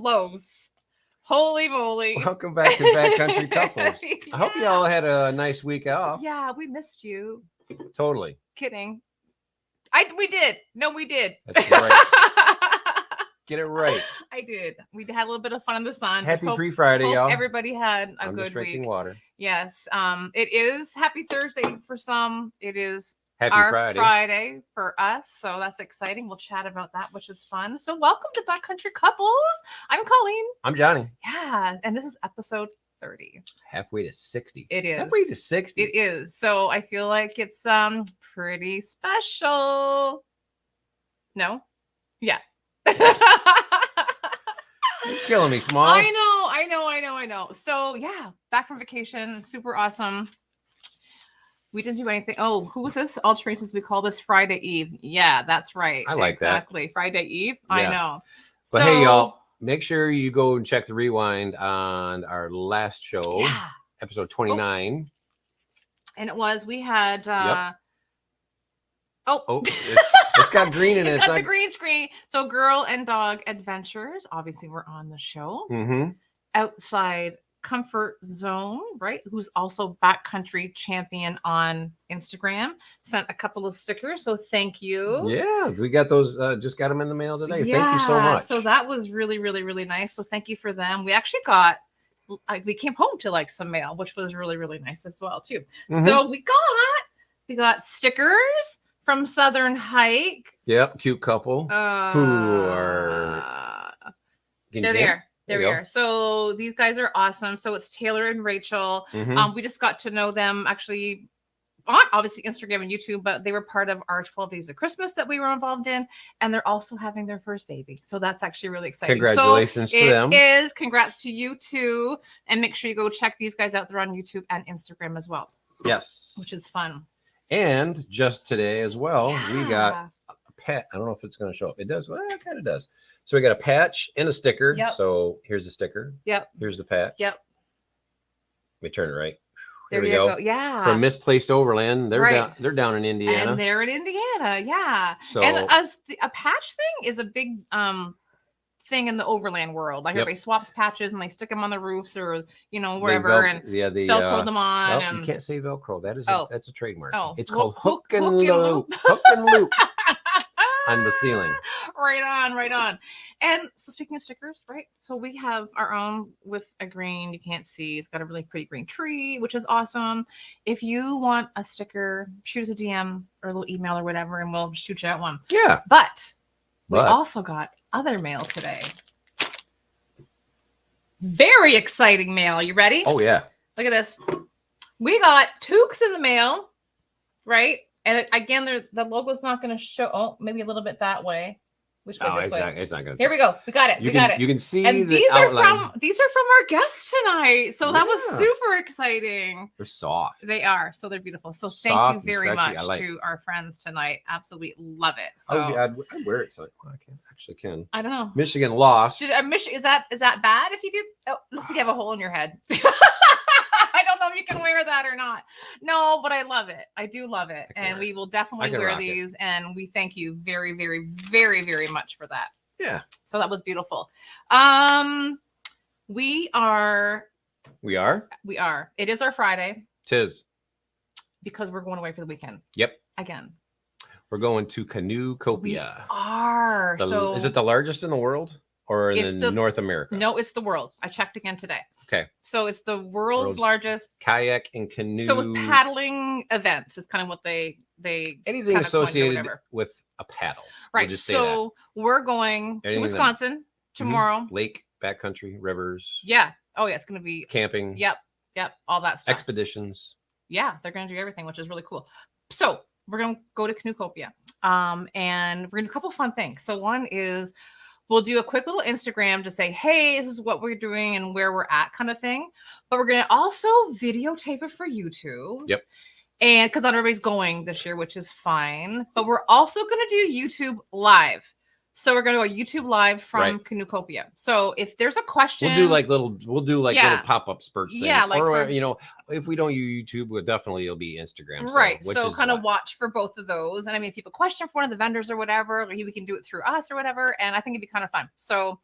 close. Holy moly. Welcome back to Backcountry Couples. Yeah. I hope you all had a nice week off. Yeah, we missed you. Totally. Kidding. We did. No, we did. That's right. Get it right. I did. We had a little bit of fun in the sun. Happy pre-Friday, y'all. Everybody had a I'm good just drinking week. water. Yes. It is Happy Thursday for some. It is Happy our Friday for us. So that's exciting. We'll chat about that, which is fun. So welcome to Backcountry Couples. I'm Colleen. I'm Johnny. Yeah. And this is episode 30. Halfway to 60. It is. Halfway to 60. It is. So I feel like it's pretty special. No? Yeah. You're killing me, Smalls. I know. So yeah, back from vacation, super awesome. We didn't do anything. Oh, who was this? Alterations. We call this Friday Eve. Yeah, that's right. I like that. Exactly. Friday Eve. Yeah. I know. But hey, y'all, make sure you go and check the rewind on our last show, episode 29. And it was, we had, it's got green in it. It's got the green screen. So Girl and Dog Adventures, obviously we're on the show. Mm-hmm. Outside Comfort Zone, right? Who's also Backcountry Champion on Instagram. Sent a couple of stickers, so thank you. Yeah, we got those. Just got them in the mail today. Yeah, thank you so much. So that was really, really, really nice. So thank you for them. We actually got, we came home to like some mail, which was really, really nice as well too. Mm-hmm. So we got stickers from Southern Hike. Yep, cute couple who are. They're there. There we are. So these guys are awesome. So it's Taylor and Rachel. Mm-hmm. We just got to know them actually on obviously Instagram and YouTube, but they were part of our 12 Days of Christmas that we were involved in. And they're also having their first baby. So that's actually really exciting. Congratulations to them. It is. Congrats to you too. And make sure you go check these guys out. They're on YouTube and Instagram as well. Yes. Which is fun. And just today as well, we got a pet. I don't know if it's going to show up. It does. Well, it kind of does. So we got a patch and a sticker. Yep. So here's the sticker. Yep. Here's the patch. Yep. Let me turn it right. There we go. Yeah. From Misplaced Overland. They're down in Indiana. And they're in Indiana. Yeah. So, and a patch thing is a big thing in the overland world. Like everybody swaps patches and they stick them on the roofs or wherever and Velcro them on. Well, you can't say Velcro. That's a trademark. Oh. It's called hook and loop. Hook and loop. On the ceiling. Right on. And so speaking of stickers, right? So we have our own with a green, you can't see. It's got a really pretty green tree, which is awesome. If you want a sticker, shoot us a DM or a little email or whatever, and we'll shoot you out one. Yeah. But we also got other mail today. Very exciting mail. You ready? Oh, yeah. Look at this. We got toques in the mail, right? And again, the logo's not going to show. Oh, maybe a little bit that way. Which way? This way? It's not going to. Here we go. We got it. We got it. You can see and the outline. These are from our guests tonight. So that was super exciting. They're soft. They are. So they're beautiful. So thank you very much to our friends tonight. Absolutely love it. So I'd wear it. So I can. I don't know. Michigan lost. Is that bad if you do? Oh, looks like you have a hole in your head. I don't know if you can wear that or not. No, but I love it. I do love it. And we will definitely wear these. And we thank you very, very, very, very much for that. Yeah. So that was beautiful. We are. It is our Friday. 'Tis. Because we're going away for the weekend. Yep. Again. We're going to Canoe Copia. We are. Is it the largest in the world? Or in North America? No, it's the world. I checked again today. Okay. So it's the world's largest kayak and canoe. So with paddling events is kind of what they anything associated with a paddle. Right. So we're going to Wisconsin tomorrow. Mm-hmm. Lake, backcountry, rivers. Yeah. Oh yeah, it's going to be camping. Yep. All that stuff. Expeditions. Yeah, they're going to do everything, which is really cool. So we're going to go to Canoecopia. And we're going to do a couple fun things. So one is we'll do a quick little Instagram to say, hey, this is what we're doing and where we're at kind of thing. But we're going to also videotape it for YouTube. Yep. And because not everybody's going this year, which is fine. But we're also going to do YouTube live. So we're going to go YouTube live from Canoecopia. So if there's a question, we'll do like little pop-up spurts thing. Yeah, like or if we don't use YouTube, it'll be Instagram. So kind of watch for both of those. And I mean, if you have a question for one of the vendors or whatever, we can do it through us or whatever. And I think it'd be kind of fun. So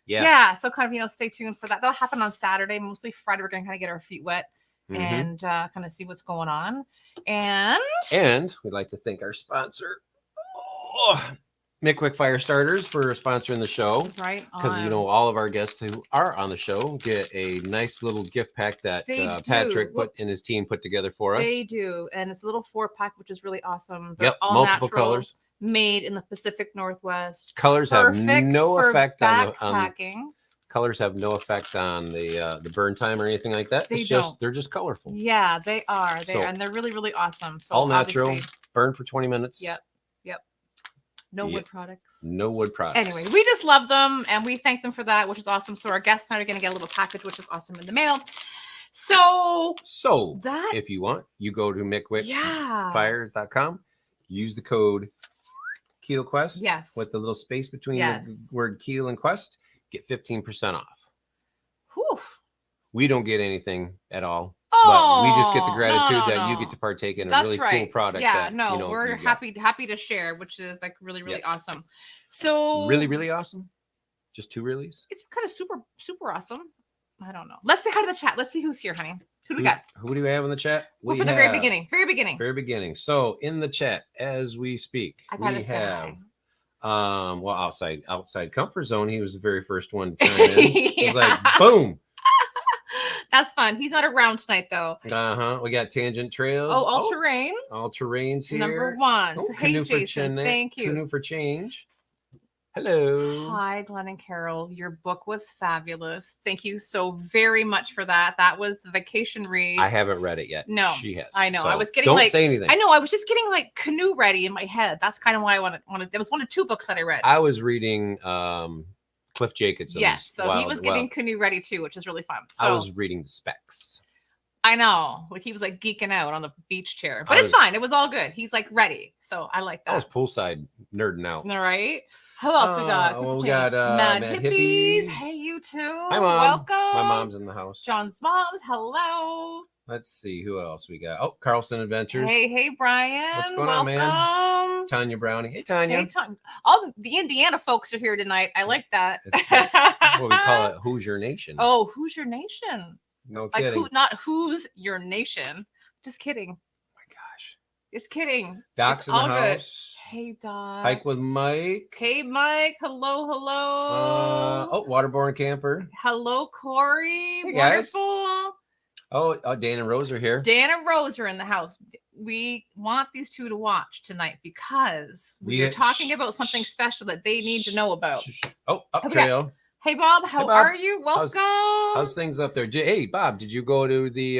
yeah. So kind of, stay tuned for that. That'll happen on Saturday. Mostly Friday, we're going to kind of get our feet wet and kind of see what's going on. And we'd like to thank our sponsor, Mick Fire Starters, for sponsoring the show. Right. Because, all of our guests who are on the show get a nice little gift pack that Patrick and his team put together for us. They do. And it's a little 4-pack, which is really awesome. They're all multiple natural, colors. Made in the Pacific Northwest. Colors have no effect on colors have no effect on the burn time or anything like that. They're just colorful. Yeah, they are. And they're really, really awesome. So all natural, burn for 20 minutes. Yep. No wood products. No wood products. Anyway, we just love them and we thank them for that, which is awesome. So our guests are going to get a little package, which is awesome, in the mail. So that, if you want, you go to mickwickfires.com, use the code KeelQuest. Yes. With the little space between the word Keel and Quest, get 15% off. Whew. We don't get anything at all. Oh, but we just get the gratitude that you get to partake in a really cool product. Yeah, we're happy to share, which is like really, really awesome. So really, really awesome. Just two reallys. It's kind of super, super awesome. I don't know. Let's say hi to the chat. Let's see who's here, honey. Who do we got? Who do we have in the chat? Well, for the very beginning. Very beginning. So in the chat as we speak, we have outside comfort zone. He was the very first one to chime in. It was like boom. That's fun. He's not around tonight, though. We got Tangent Trails. All terrain. All terrain's here. Number 1. So, hey, Jason. Thank you. Canoe for Change. Hello. Hi, Glenn and Carol. Your book was fabulous. Thank you so very much for that. That was the vacation read. I haven't read it yet. No. She has. I know. So I was getting don't say anything. I know. I was just getting like canoe ready in my head. That's kind of what I wanted. It was one of 2 books that I read. I was reading Cliff Jacobson's. Yes, so he was getting canoe ready too, which is really fun. So I was reading the specs. I know, like he was like geeking out on the beach chair, but it's fine. It was all good. He's like ready, so I like that. I was poolside nerding out. All right. Who else we got? We got Mad Hippies. Hey, you too. Hi, Mom. Welcome. My mom's in the house. John's mom's. Hello. Let's see who else we got. Oh, Carlson Adventures. Hey, Brian. What's going on, man? Tanya Brownie. Hey, Tanya. Hey, Tanya. All the Indiana folks are here tonight. I like that. What we call it, Hoosier Nation. Oh, Hoosier Nation. No kidding. Not who's your nation. Just kidding. Oh my gosh. Just kidding. Doc's in the house. Hey, Doc. Hike with Mike. Hey, Mike. Hello. Waterborne Camper. Hello, Corey. Hey, wonderful. Guys. Oh, Dan and Rose are here. Dan and Rose are in the house. We want these 2 to watch tonight because we are talking about something special that they need to know about. Oh, up trail. Hey, Bob. How are you? Welcome. How's things up there? Hey, Bob, did you go to the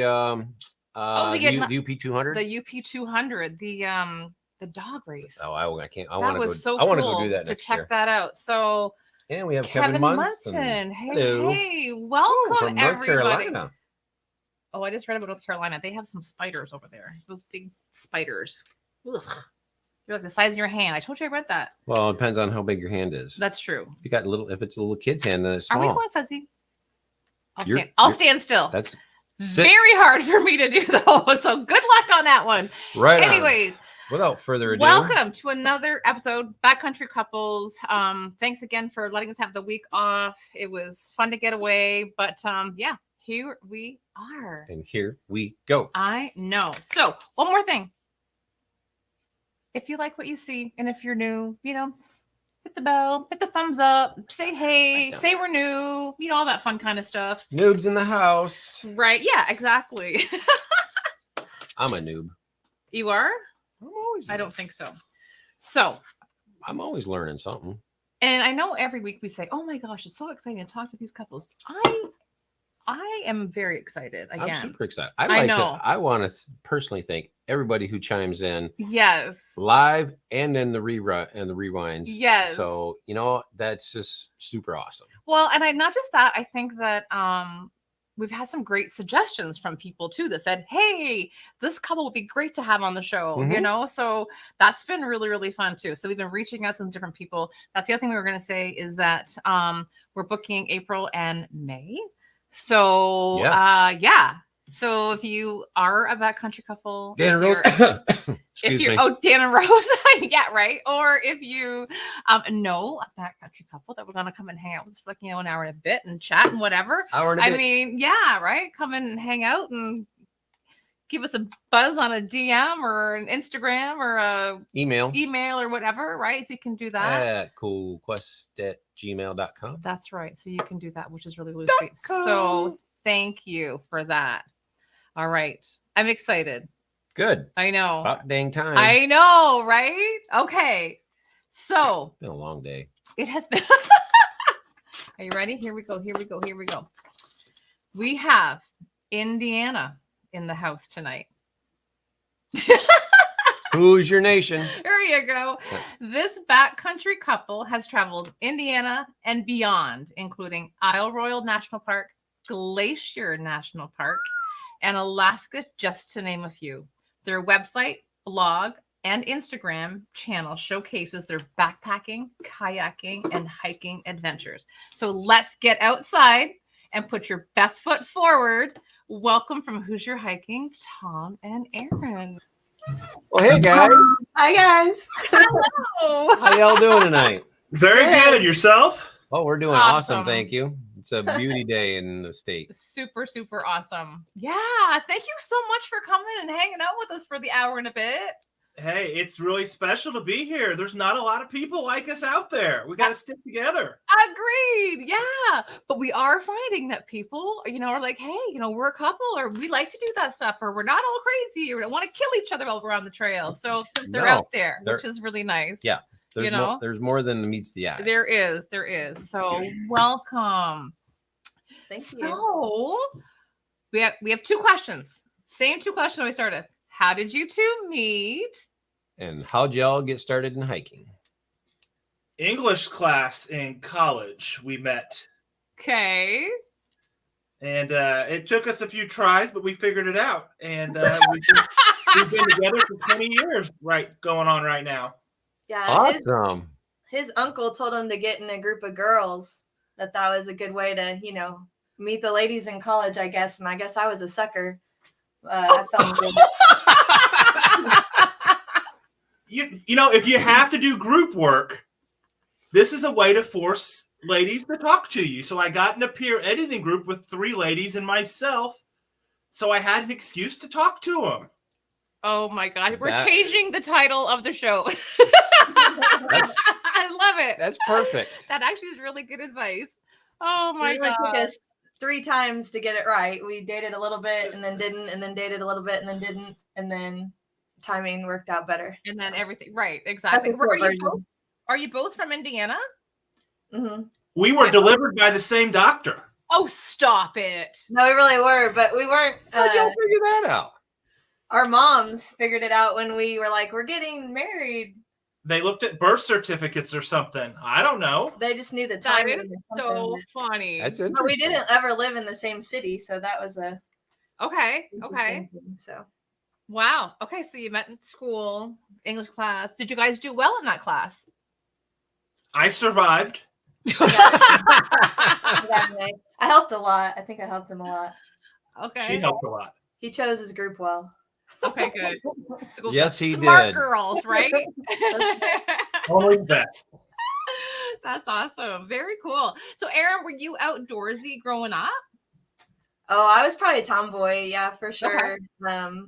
UP200? The UP200, the dog race. Oh, I can't. I want to go do that next year. Check that out. So, and we have Kevin Munson. Hey, welcome from North everybody. Carolina. Oh, I just read about North Carolina. They have some spiders over there. Those big spiders. Ugh. They're like the size of your hand. I told you I read that. Well, it depends on how big your hand is. That's true. If you got if it's a little kid's hand, then it's small. Are we going fuzzy? I'll stand still. That's very hard for me to do though. So good luck on that one. Right. Anyways. Without further ado, welcome to another episode, Backcountry Couples. Thanks again for letting us have the week off. It was fun to get away, but yeah, here we are. And here we go. I know. So one more thing. If you like what you see, and if you're new, hit the bell, hit the thumbs up, say hey, say we're new, all that fun kind of stuff. Noobs in the house. Right. Yeah, exactly. I'm a noob. You are? I'm always. I don't think so. So. I'm always learning something. And I know every week we say, oh my gosh, it's so exciting to talk to these couples. I am very excited. Again. I'm super excited. I want to personally thank everybody who chimes in. Yes. Live and in the rewinds. Yes. So, that's just super awesome. Well, and not just that, I think that we've had some great suggestions from people too that said, hey, this couple would be great to have on the show, you know? So that's been really, really fun too. So we've been reaching out to some different people. That's the other thing we were going to say is that we're booking April and May. So yeah. So if you are a backcountry couple, Dan and Rose, if you're Dan and Rose, yeah, right. Or if you know a backcountry couple that we're gonna come and hang out with us for like, you know, an hour and a bit and chat and whatever. I mean, yeah, right. Come and hang out and give us a buzz on a DM or an Instagram or a email or whatever, right? So you can do that at coolquest@gmail.com. That's right. So you can do that, which is really, really sweet. So thank you for that. All right. I'm excited. Good. I know. About dang time. I know, right? Okay. So. It's been a long day. It has been. Are you ready? Here we go. Here we go. Here we go. We have Indiana in the house tonight. Hoosier Nation. There you go. This backcountry couple has traveled Indiana and beyond, including Isle Royale National Park, Glacier National Park, and Alaska, just to name a few. Their website, blog, and Instagram channel showcases their backpacking, kayaking, and hiking adventures. So let's get outside and put your best foot forward. Welcome from Hoosier Hiking, Tom and Erinn. Well, hey guys. Hi guys. Hello. How y'all doing tonight? Very good. Yourself? Oh, we're doing awesome. Thank you. It's a beauty day in the state. Super, super awesome. Yeah. Thank you so much for coming and hanging out with us for the hour and a bit. Hey, it's really special to be here. There's not a lot of people like us out there. We got to stick together. Agreed. Yeah. But we are finding that people, you know, are like, hey, you know, we're a couple or we like to do that stuff or we're not all crazy or we don't want to kill each other while we're on the trail. So they're out there, which is really nice. Yeah. There's more than meets the eye. There is. So welcome. Thank you. So we have two questions. Same two questions we started. How did you two meet? And how'd y'all get started in hiking? English class in college, we met. Okay. And it took us a few tries, but we figured it out. And we've been together for 20 years, going on right now. Yeah. Awesome. His uncle told him to get in a group of girls, that was a good way to, you know, meet the ladies in college, I guess. And I guess I was a sucker. I felt good. You know, if you have to do group work, this is a way to force ladies to talk to you. So I got in a peer editing group with 3 ladies and myself. So I had an excuse to talk to them. Oh my God. We're changing the title of the show. I love it. That's perfect. That actually is really good advice. Oh my God. It took us 3 times to get it right. We dated a little bit and then didn't, and then dated a little bit and then didn't, and then timing worked out better. And then everything. Right. Exactly. Are you both from Indiana? Mm-hmm. We were delivered by the same doctor. Oh, stop it. No, we really were, but we weren't. How'd y'all figure that out? Our moms figured it out when we were like, we're getting married. They looked at birth certificates or something. I don't know. They just knew the timing. That is so funny. That's interesting. But we didn't ever live in the same city, so that was a okay. thing, so wow. Okay, so you met in school, English class. Did you guys do well in that class? I survived. I helped a lot. I think I helped him a lot. Okay. She helped a lot. He chose his group well. Okay, good. Yes, he Smart did. girls, right? Only the best. That's awesome. Very cool. So, Erinn, were you outdoorsy growing up? Oh, I was probably a tomboy. Yeah, for sure. Okay.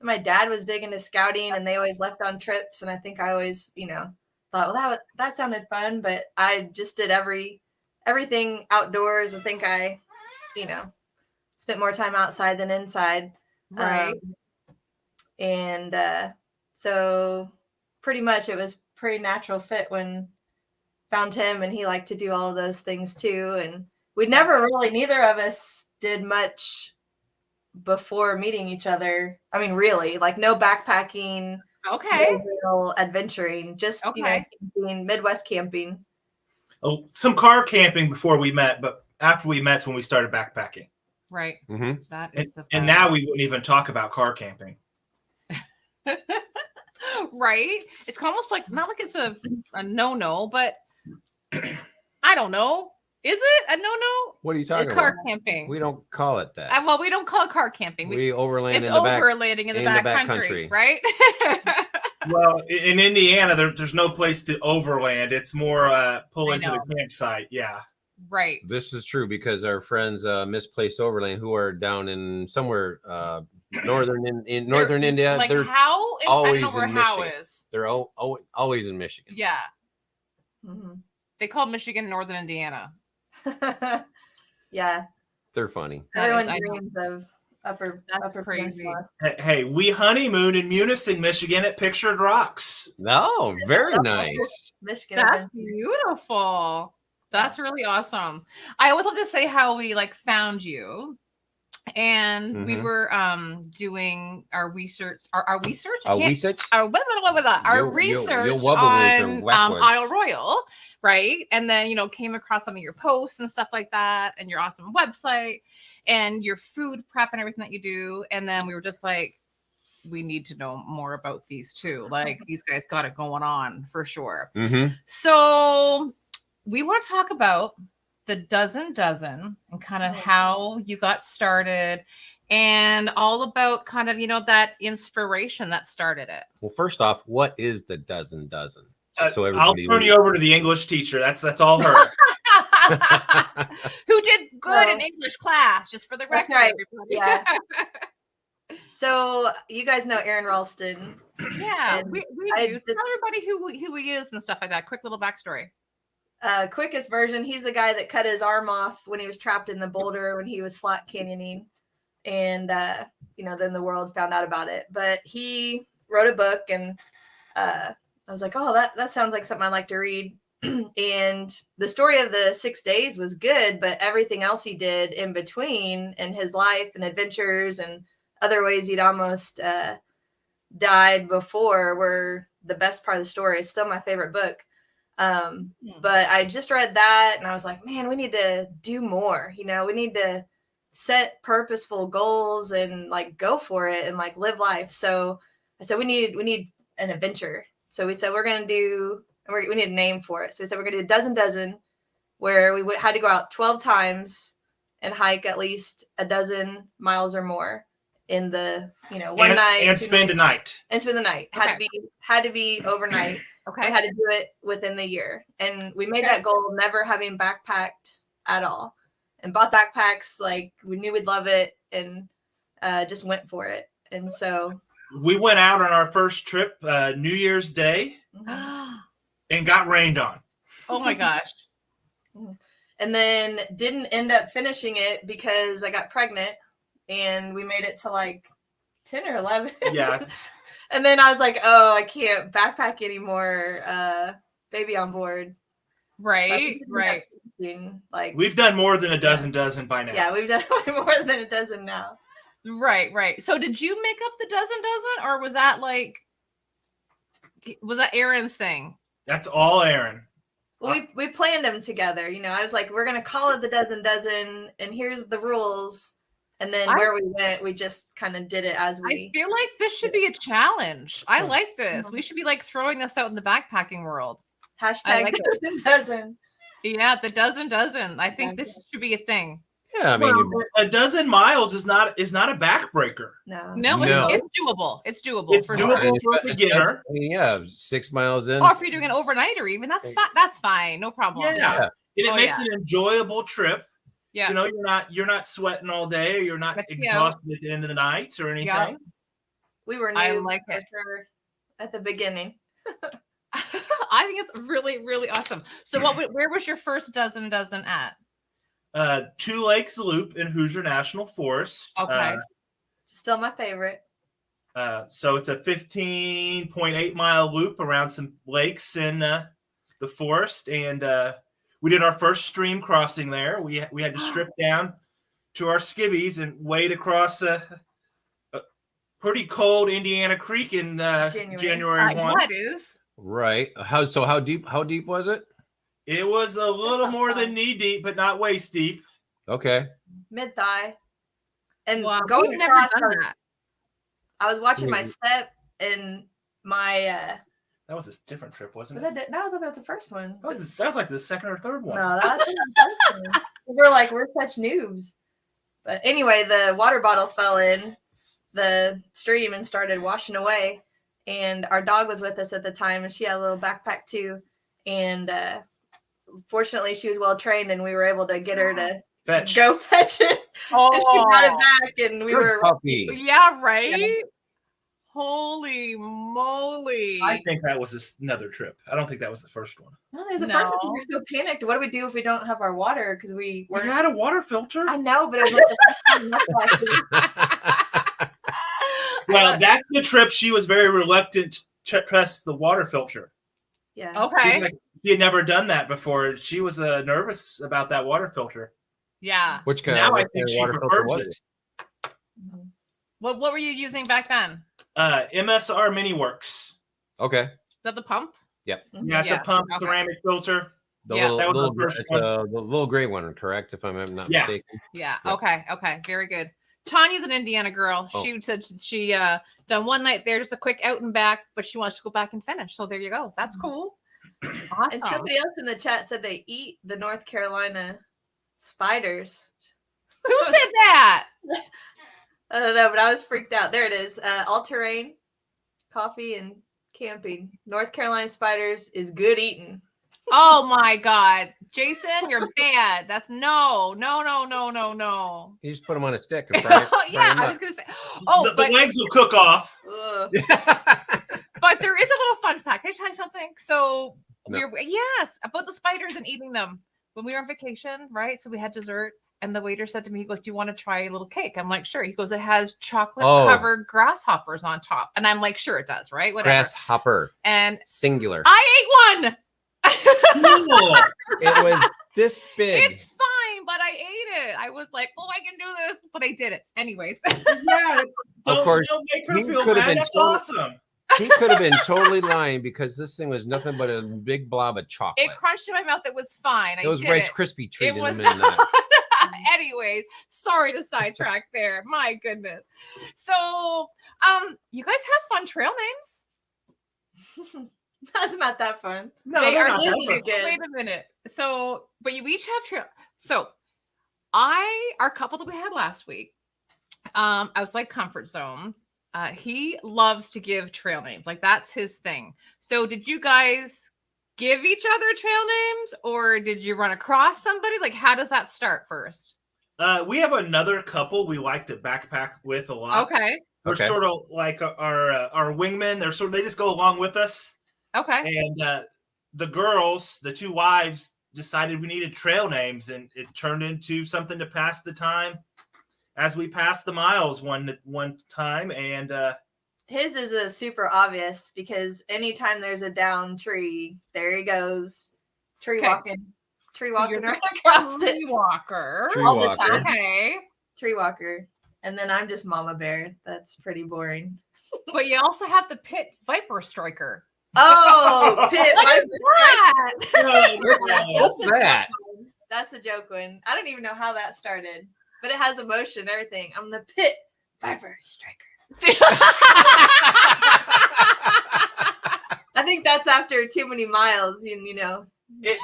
My dad was big into scouting, and they always left on trips. And I think I always, you know, thought, well, that sounded fun. But I just did everything outdoors. I think I, you know, spent more time outside than inside. Right. So pretty much it was pretty natural fit when found him, and he liked to do all of those things too. And we never really, neither of us did much before meeting each other. I mean, really, like no backpacking, okay, no real adventuring, just you know, camping, Midwest camping. Oh, some car camping before we met, but after we met, when we started backpacking. Right. Mhm. That is and now we wouldn't even talk about car camping. Right. It's almost like, not like it's a no-no, but I don't know. Is it a no-no? What are you talking Car about? camping. We don't call it that. Well, we don't call it car camping. We overland it's in the back. overlanding in the back country, right? Well, in Indiana, there's no place to overland. It's more pull into the know. campsite. Yeah. Right. This is true because our friends Misplaced Overland, who are down in somewhere northern in northern India, Like they're how? always I don't know where in how Michigan. is. They're always in Michigan. Yeah. Mm-hmm. They call Michigan Northern Indiana. Yeah. They're funny. Everyone dreams of upper crazy. Peninsula. Hey, we honeymoon in Munising, Michigan at Pictured Rocks. No, very nice. Michigan. That's beautiful. That's really awesome. I always love to say how we like found you. And we were doing our research on Isle Royal, right? And then came across some of your posts and stuff like that, and your awesome website and your food prep and everything that you do. And then we were just like, we need to know more about these two. Like, these guys got it going on for sure. So we want to talk about the dozen and kind of how you got started and all about kind of, that inspiration that started it. Well, first off, what is the dozen? So everybody I'll turn you over to the English teacher. That's all her. Who did good in English class, just for the record. Right. Everybody. Yeah. So you guys know Erinn Ralston. Yeah, we do. Tell everybody who he is and stuff like that. Quick little backstory. Quickest version, he's the guy that cut his arm off when he was trapped in the boulder when he was slot canyoning. And, then the world found out about it. But he wrote a book, and I was like, oh, that sounds like something I'd like to read. And the story of the 6 days was good, but everything else he did in between in his life and adventures and other ways he'd almost died before were the best part of the story. It's still my favorite book. But I just read that and I was like, man, we need to do more. We need to set purposeful goals and like go for it and like live life. So I said, we need an adventure. So we said, we need a name for it. So we said, we're going to do a dozen where we had to go out 12 times and hike at least a dozen miles or more in the, one night. And spend a night. And spend the night. Had to be overnight. Okay. I had to do it within the year. And we made that goal never having backpacked at all. And bought backpacks, like we knew we'd love it, and just went for it. And so we went out on our first trip New Year's Day and got rained on. Oh my gosh. And then didn't end up finishing it because I got pregnant, and we made it to like 10 or 11. Yeah. And then I was like, oh, I can't backpack anymore. Baby on board. Right. Like, we've done more than a dozen by now. Yeah, we've done way more than a dozen now. Right. So did you make up the dozen, or was that Erinn's thing? That's all Erinn. Well, we planned them together. I was like, we're going to call it the dozen, and here's the rules. And then where we went, we just kind of did it as we. I feel like this should be a challenge. I like this. We should be like throwing this out in the backpacking world. Hashtag like dozen. Yeah, the dozen. I think this should be a thing. Yeah, I mean, a dozen miles is not a backbreaker. No, it's doable. It's doable for sure. For a beginner. 6 miles in. Or if you're doing an overnighter, even that's fine. No problem. Yeah. And it makes an enjoyable trip. Yeah. You're not sweating all day, or you're not exhausted at the end of the night or anything. Yeah. We were new at the beginning. I think it's really, really awesome. So where was your first dozen at? Two Lakes Loop in Hoosier National Forest. Okay. Still my favorite. So it's a 15.8 mile loop around some lakes in the forest, and we did our first stream crossing there. We had to strip down to our skivvies and wade across a pretty cold Indiana Creek in January 1. That is right. How deep was it? It was a little more than knee deep, but not waist deep. Okay. Mid thigh. And Wow, going we've never across, done that. I was watching my step and my That was a different trip, wasn't was it? that no, I thought that was the first one. That was like the second or third one. No, that's the first one. We're such noobs. But anyway, the water bottle fell in the stream and started washing away. And our dog was with us at the time, and she had a little backpack too. And fortunately, she was well trained, and we were able to get her to go fetch it. Oh, and she brought it back, and we were puppy. Yeah, right. Yeah. Holy moly! I think that was another trip. I don't think that was the first one. No, there's the first one. We were so panicked. What do we do if we don't have our water? Because we had a water filter. I know, but it was like the Well, that's the trip. She was very reluctant to trust the water filter. Yeah. Okay. She had never done that before. She was nervous about that water filter. Yeah. Which kind now of I think she water filter prefers was it. it? What were you using back then? MSR MiniWorks. Okay. Is that the pump? Yep. Yeah, it's a pump ceramic filter. The Yeah. little, That was the first the little gray one, correct? If I'm not mistaken. Yeah. Yep. Okay. Very good. Tanya's an Indiana girl. Oh. She said she done one night there, just a quick out and back, but she wants to go back and finish. So there you go. That's cool. Awesome. And somebody else in the chat said they eat the North Carolina spiders. Who said that? I don't know, but I was freaked out. There it is. All terrain, coffee, and camping. North Carolina spiders is good eating. Oh my God, Jason, you're bad. That's no. You just put them on a stick and fry it. Yeah, I was gonna say. Oh, the legs will cook off. But there is a little fun fact. Can I tell you something? So No. yes, about the spiders and eating them. When we were on vacation, right? So we had dessert, and the waiter said to me, he goes, "Do you want to try a little cake?" I'm like, "Sure." He goes, "It has chocolate covered grasshoppers on top," and I'm like, "Sure, it does, right? Whatever." Grasshopper. And Singular. I ate one. Cool. It was this big. It's fine, but I ate it. I was like, "Oh, I can do this," but I did it anyways. Yeah. Of course, don't make her he feel could have bad. been That's so- awesome. He could have been totally lying because this thing was nothing but a big blob of chocolate. It crunched in my mouth. It was fine. It was did Rice it. Krispie treat It in was the midnight. Anyways, sorry to sidetrack there. My goodness. So, you guys have fun trail names? That's not that fun. No, They they're are not that really fun. good. Wait a minute. So, but you each have trail. So, our couple that we had last week, I was like comfort zone. He loves to give trail names. Like that's his thing. So did you guys give each other trail names or did you run across somebody? Like how does that start first? We have another couple we like to backpack with a lot. Okay. They're sort of like our wingmen. They just go along with us. Okay. And the girls, the two wives, decided we needed trail names, and it turned into something to pass the time as we passed the miles one time. And His is a super obvious because anytime there's a down tree, there he goes. Tree walking right across it. Tree walker. All the time. Okay. Tree walker. And then I'm just Mama Bear. That's pretty boring. But you also have the pit viper striker. Oh, Pit Look at Viper. that. What's that? That's the joke one. I don't even know how that started, but it has emotion, everything. I'm the Pit Viper Striker. I think that's after too many miles, you know.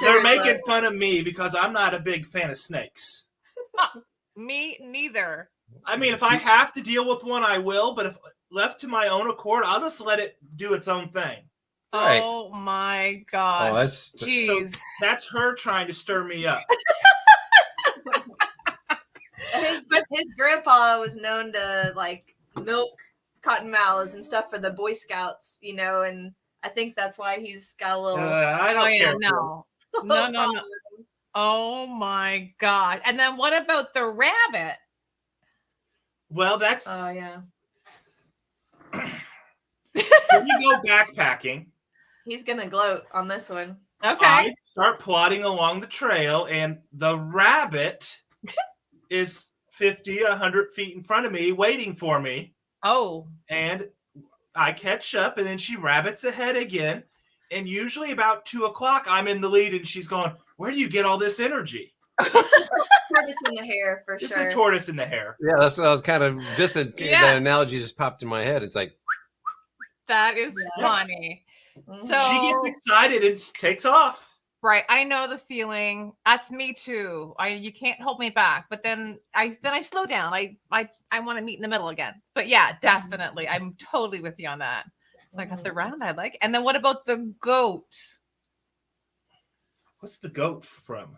they're making fun of me because I'm not a big fan of snakes. Me neither. I mean, if I have to deal with one, I will. But if left to my own accord, I'll just let it do its own thing. Right. Oh my gosh. Oh, that's jeez. So that's her trying to stir me up. His grandpa was known to like milk cottonmouths and stuff for the Boy Scouts, you know, and I think that's why he's got a little. I don't care. No. No. Oh my God. And then what about the rabbit? Well, that's. Oh yeah. When you go backpacking, He's gonna gloat on this one. Okay. I start plodding along the trail, and the rabbit is 50, 100 feet in front of me, waiting for me. Oh. And I catch up, and then she rabbits ahead again. And usually about 2:00, I'm in the lead, and she's going, "Where do you get all this energy?" Tortoise in the hair for It's sure. a tortoise in the hair. Yeah, that's what I was kind of just the analogy just popped in my head. It's like that is funny. Mhm. So She gets excited and takes off. right, I know the feeling. That's me too. You can't hold me back. But then I slow down. I want to meet in the middle again. But yeah, definitely, I'm totally with you on that. It's like at the round, I like. And then what about the goat? What's the goat from?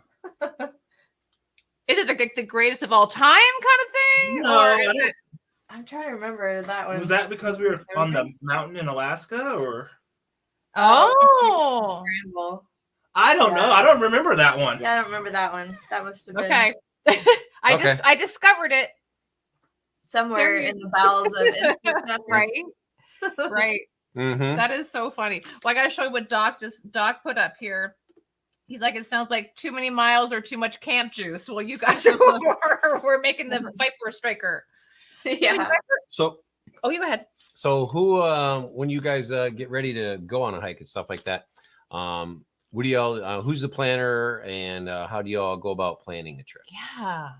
Is it the greatest of all time kind of thing? No, or is it? I'm trying to remember that one. Was that because we were on the mountain in Alaska, or? Oh, Scramble. I don't know. I don't remember that one. Yeah, I don't remember that one. That must have been okay. I discovered it somewhere in the bowels of Instant right. Right. mm-hmm. That is so funny. Well, I gotta show you what Doc put up here. He's like, it sounds like too many miles or too much camp juice. Well, you guys we're making the Viper Striker. Yeah. So you go ahead. So who when you guys get ready to go on a hike and stuff like that, what do y'all who's the planner, and how do y'all go about planning a trip? Yeah.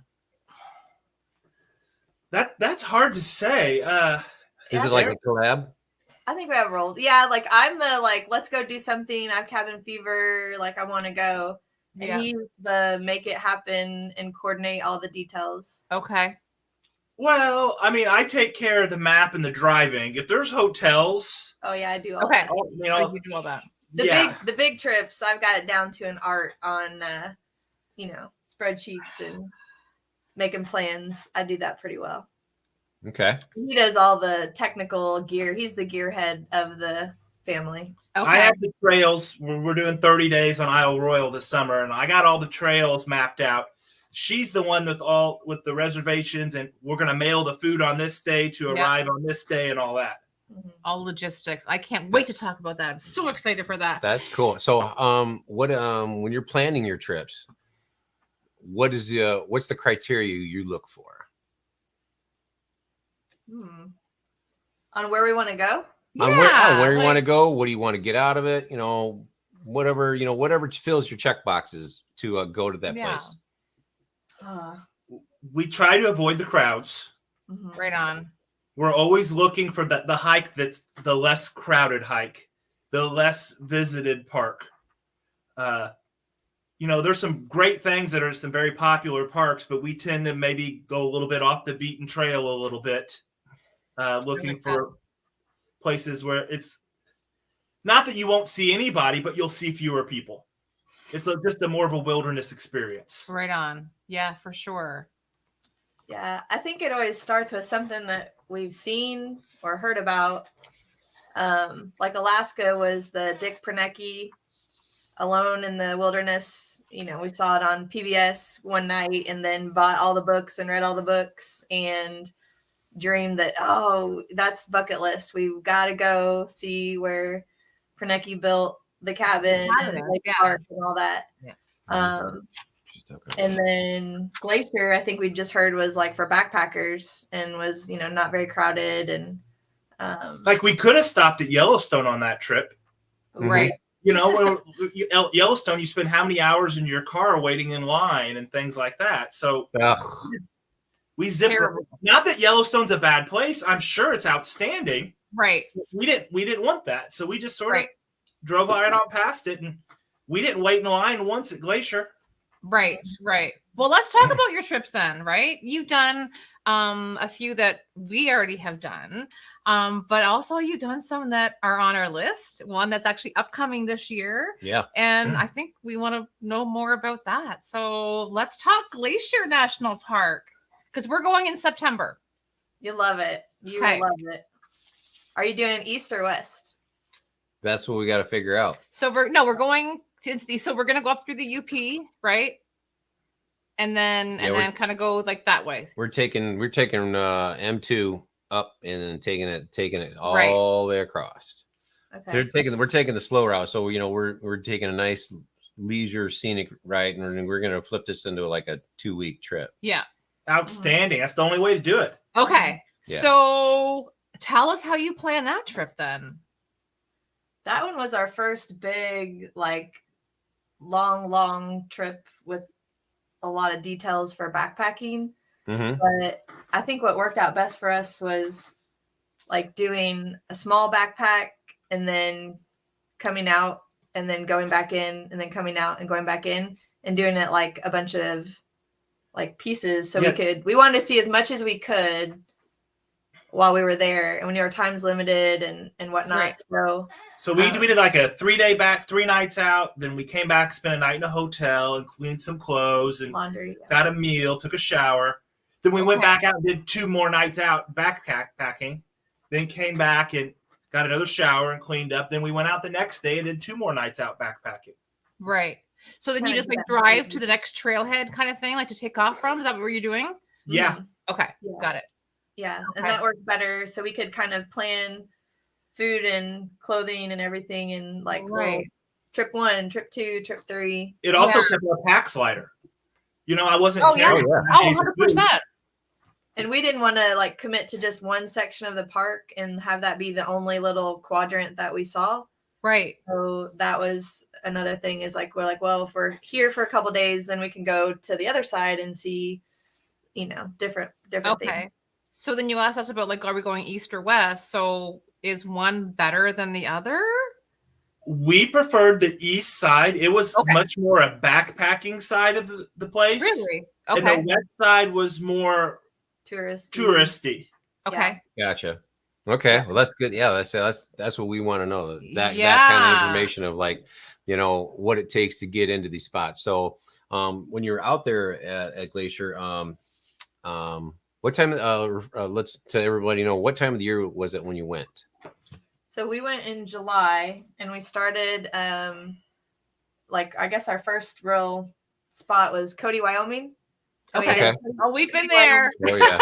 That's hard to say. Is it like a collab? I think we have roles. Yeah, like I'm the let's go do something. I have cabin fever. Like I want to go. And he's the make it happen and coordinate all the details. Okay. Well, I mean, I take care of the map and the driving. If there's hotels, oh yeah, I do all okay. that. So you do all that. The big trips, I've got it down to an art on spreadsheets and making plans. I do that pretty well. Okay. He does all the technical gear. He's the gearhead of the family. Okay. I have the trails. We're doing 30 days on Isle Royal this summer, and I got all the trails mapped out. She's the one with the reservations, and we're going to mail the food on this day to arrive on this day and all that. All logistics. I can't wait to talk about that. I'm so excited for that. That's cool. So what when you're planning your trips, what's the criteria you look for? On where we want to go? Where you want to go, what do you want to get out of it? Whatever fills your check boxes to go to that place. We try to avoid the crowds. Right on. We're always looking for the hike that's the less crowded hike, the less visited park. There's some great things that are some very popular parks, but we tend to maybe go a little bit off the beaten trail a little bit, looking for places where it's not that you won't see anybody, but you'll see fewer people. It's just more of a wilderness experience. Right on. Yeah, for sure. Yeah, I think it always starts with something that we've seen or heard about. Like Alaska was the Dick Pernecki Alone in the Wilderness. We saw it on PBS one night and then bought all the books and read all the books and dreamed that, that's bucket list. We've got to go see where Pernecki built the cabin and the lake park and all that. Yeah. And then Glacier, I think we just heard was like for backpackers and was, not very crowded. And we could have stopped at Yellowstone on that trip. Right. Yellowstone, you spend how many hours in your car waiting in line and things like that. So we zipped. Not that Yellowstone's a bad place. I'm sure it's outstanding. Right. We didn't want that. So we just sort of drove right on past it, and we didn't wait in line once at Glacier. Right. Well, let's talk about your trips then, right? You've done a few that we already have done, but also you've done some that are on our list, one that's actually upcoming this year. Yeah. And I think we want to know more about that. So let's talk Glacier National Park, because we're going in September. You love it. You will love it. Are you doing east or west? That's what we got to figure out. So we're going so we're gonna go up through the UP, right? And then kind of go like that way. We're taking M2 up and then taking it all the way across. Okay. We're taking the slow route, so we're taking a nice leisure scenic ride, and we're gonna flip this into like a 2-week trip. Yeah. Outstanding. That's the only way to do it. Okay. Yeah. So tell us how you plan that trip then. That one was our first big, long trip with a lot of details for backpacking. Mm-hmm. But I think what worked out best for us was like doing a small backpack and then coming out and then going back in and then coming out and going back in and doing it like a bunch of like pieces. So we wanted to see as much as we could while we were there, and when our time's limited and whatnot. Right. So we did like a 3 day back, 3 nights out. Then we came back, spent a night in a hotel and cleaned some clothes and laundry, got a meal, took a shower. Then we went back out and did 2 more nights out backpacking. Then came back and got another shower and cleaned up. Then we went out the next day and did 2 more nights out backpacking. Right. So then you just like drive to the next trailhead kind of thing, like to take off from? Is that what you're doing? Yeah. Okay. Got it. Yeah. And that worked better. So we could kind of plan food and clothing and everything and like trip 1, trip 2, trip 3. It also kept a pack slider. You know, I wasn't. Oh, 100%. And we didn't want to like commit to just one section of the park and have that be the only little quadrant that we saw. Right. So that was another thing is like, we're like, well, if we're here for a couple days, then we can go to the other side and see, you know, different things. So then you asked us about like, are we going east or west? So is one better than the other? We preferred the east side. It was much more a backpacking side of the place. Really? Okay. And the west side was more touristy. Okay. Gotcha. Okay. Well, that's good. Yeah. That's what we want to know. That kind of information of like, you know, what it takes to get into these spots. So when you're out there at Glacier, what time, let's tell everybody know, what time of the year was it when you went? So we went in July and we started, like, I guess our first real spot was Cody, Wyoming. Okay. Oh, we've been there. Oh, yeah.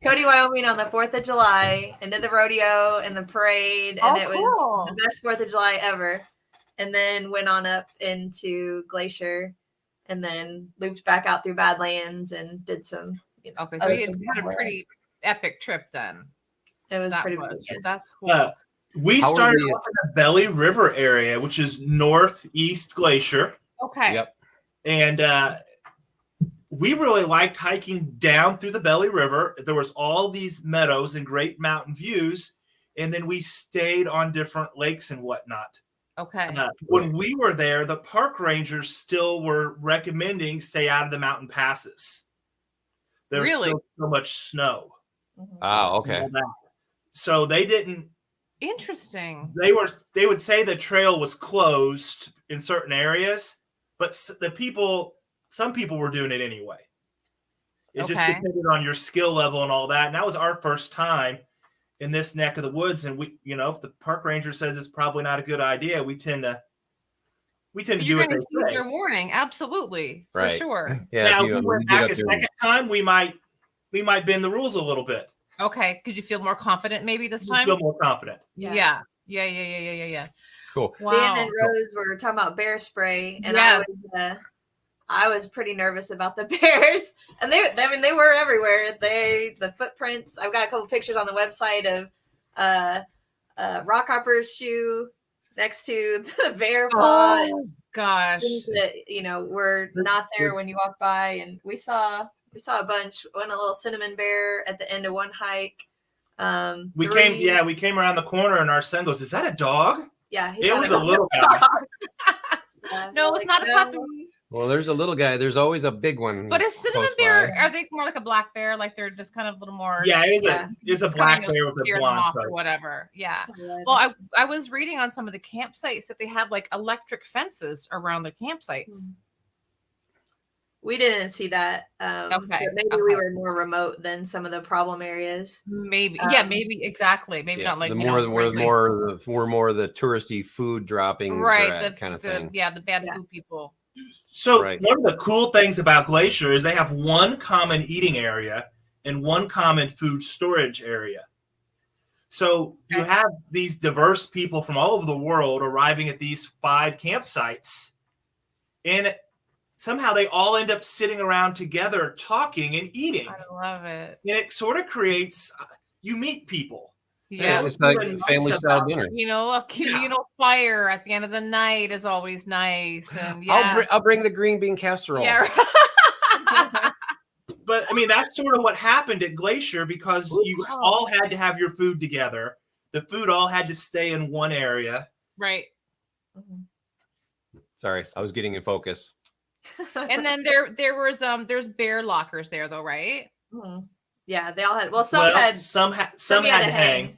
Cody, Wyoming on the 4th of July, and did the rodeo and the parade. And it was the best 4th of July ever. And then went on up into Glacier and then looped back out through Badlands and did some, you know. Okay, so you had a pretty epic trip then. It was pretty good. That's cool. We started off in the Belly River area, which is northeast Glacier. Okay. Yep. And we really liked hiking down through the Belly River. There was all these meadows and great mountain views. And then we stayed on different lakes and whatnot. Okay. When we were there, the park rangers still were recommending stay out of the mountain passes. There's so much snow. Oh, okay. So they didn't. Interesting. They would say the trail was closed in certain areas, but some people were doing it anyway. It just depended on your skill level and all that. And that was our first time in this neck of the woods. And we, you know, if the park ranger says it's probably not a good idea, we tend to do what they say. Your warning, absolutely, for sure. Yeah. Now, if we went back a second time, we might bend the rules a little bit. Okay. Could you feel more confident maybe this time? Feel more confident. Yeah. Cool. Wow. Dan and Rose were talking about bear spray, and I was pretty nervous about the bears, and they were everywhere. The footprints. I've got a couple pictures on the website of Rockhopper's shoe next to the bear paw. Oh gosh! That, you know, were not there when you walk by, and we saw a bunch. Went a little cinnamon bear at the end of one hike. We came around the corner, and our son goes, "Is that a dog?" Yeah, it was a little guy. No, it's not a puppy. Well, there's a little guy. There's always a big one. But a cinnamon bear, are they more like a black bear? Like they're just kind of a little more. Yeah, it's a black bear with a blonde or whatever. Yeah. Well, I was reading on some of the campsites that they have like electric fences around their campsites. We didn't see that. Maybe we were more remote than some of the problem areas. Maybe, maybe exactly. Maybe not like we're more the touristy food dropping kind of thing. Yeah, the bad food people. So one of the cool things about Glacier is they have one common eating area and one common food storage area. So you have these diverse people from all over the world arriving at these 5 campsites, and somehow they all end up sitting around together talking and eating. I love it. And it sort of creates, you meet people. Yeah. It's like a family style dinner. You know, a communal fire at the end of the night is always nice. And yeah. I'll bring the green bean casserole. Yeah. But I mean, that's sort of what happened at Glacier because you all had to have your food together. The food all had to stay in one area. Right. Sorry, I was getting in focus. And then there's bear lockers there though, right? Yeah, they all had. Well, some had to hang.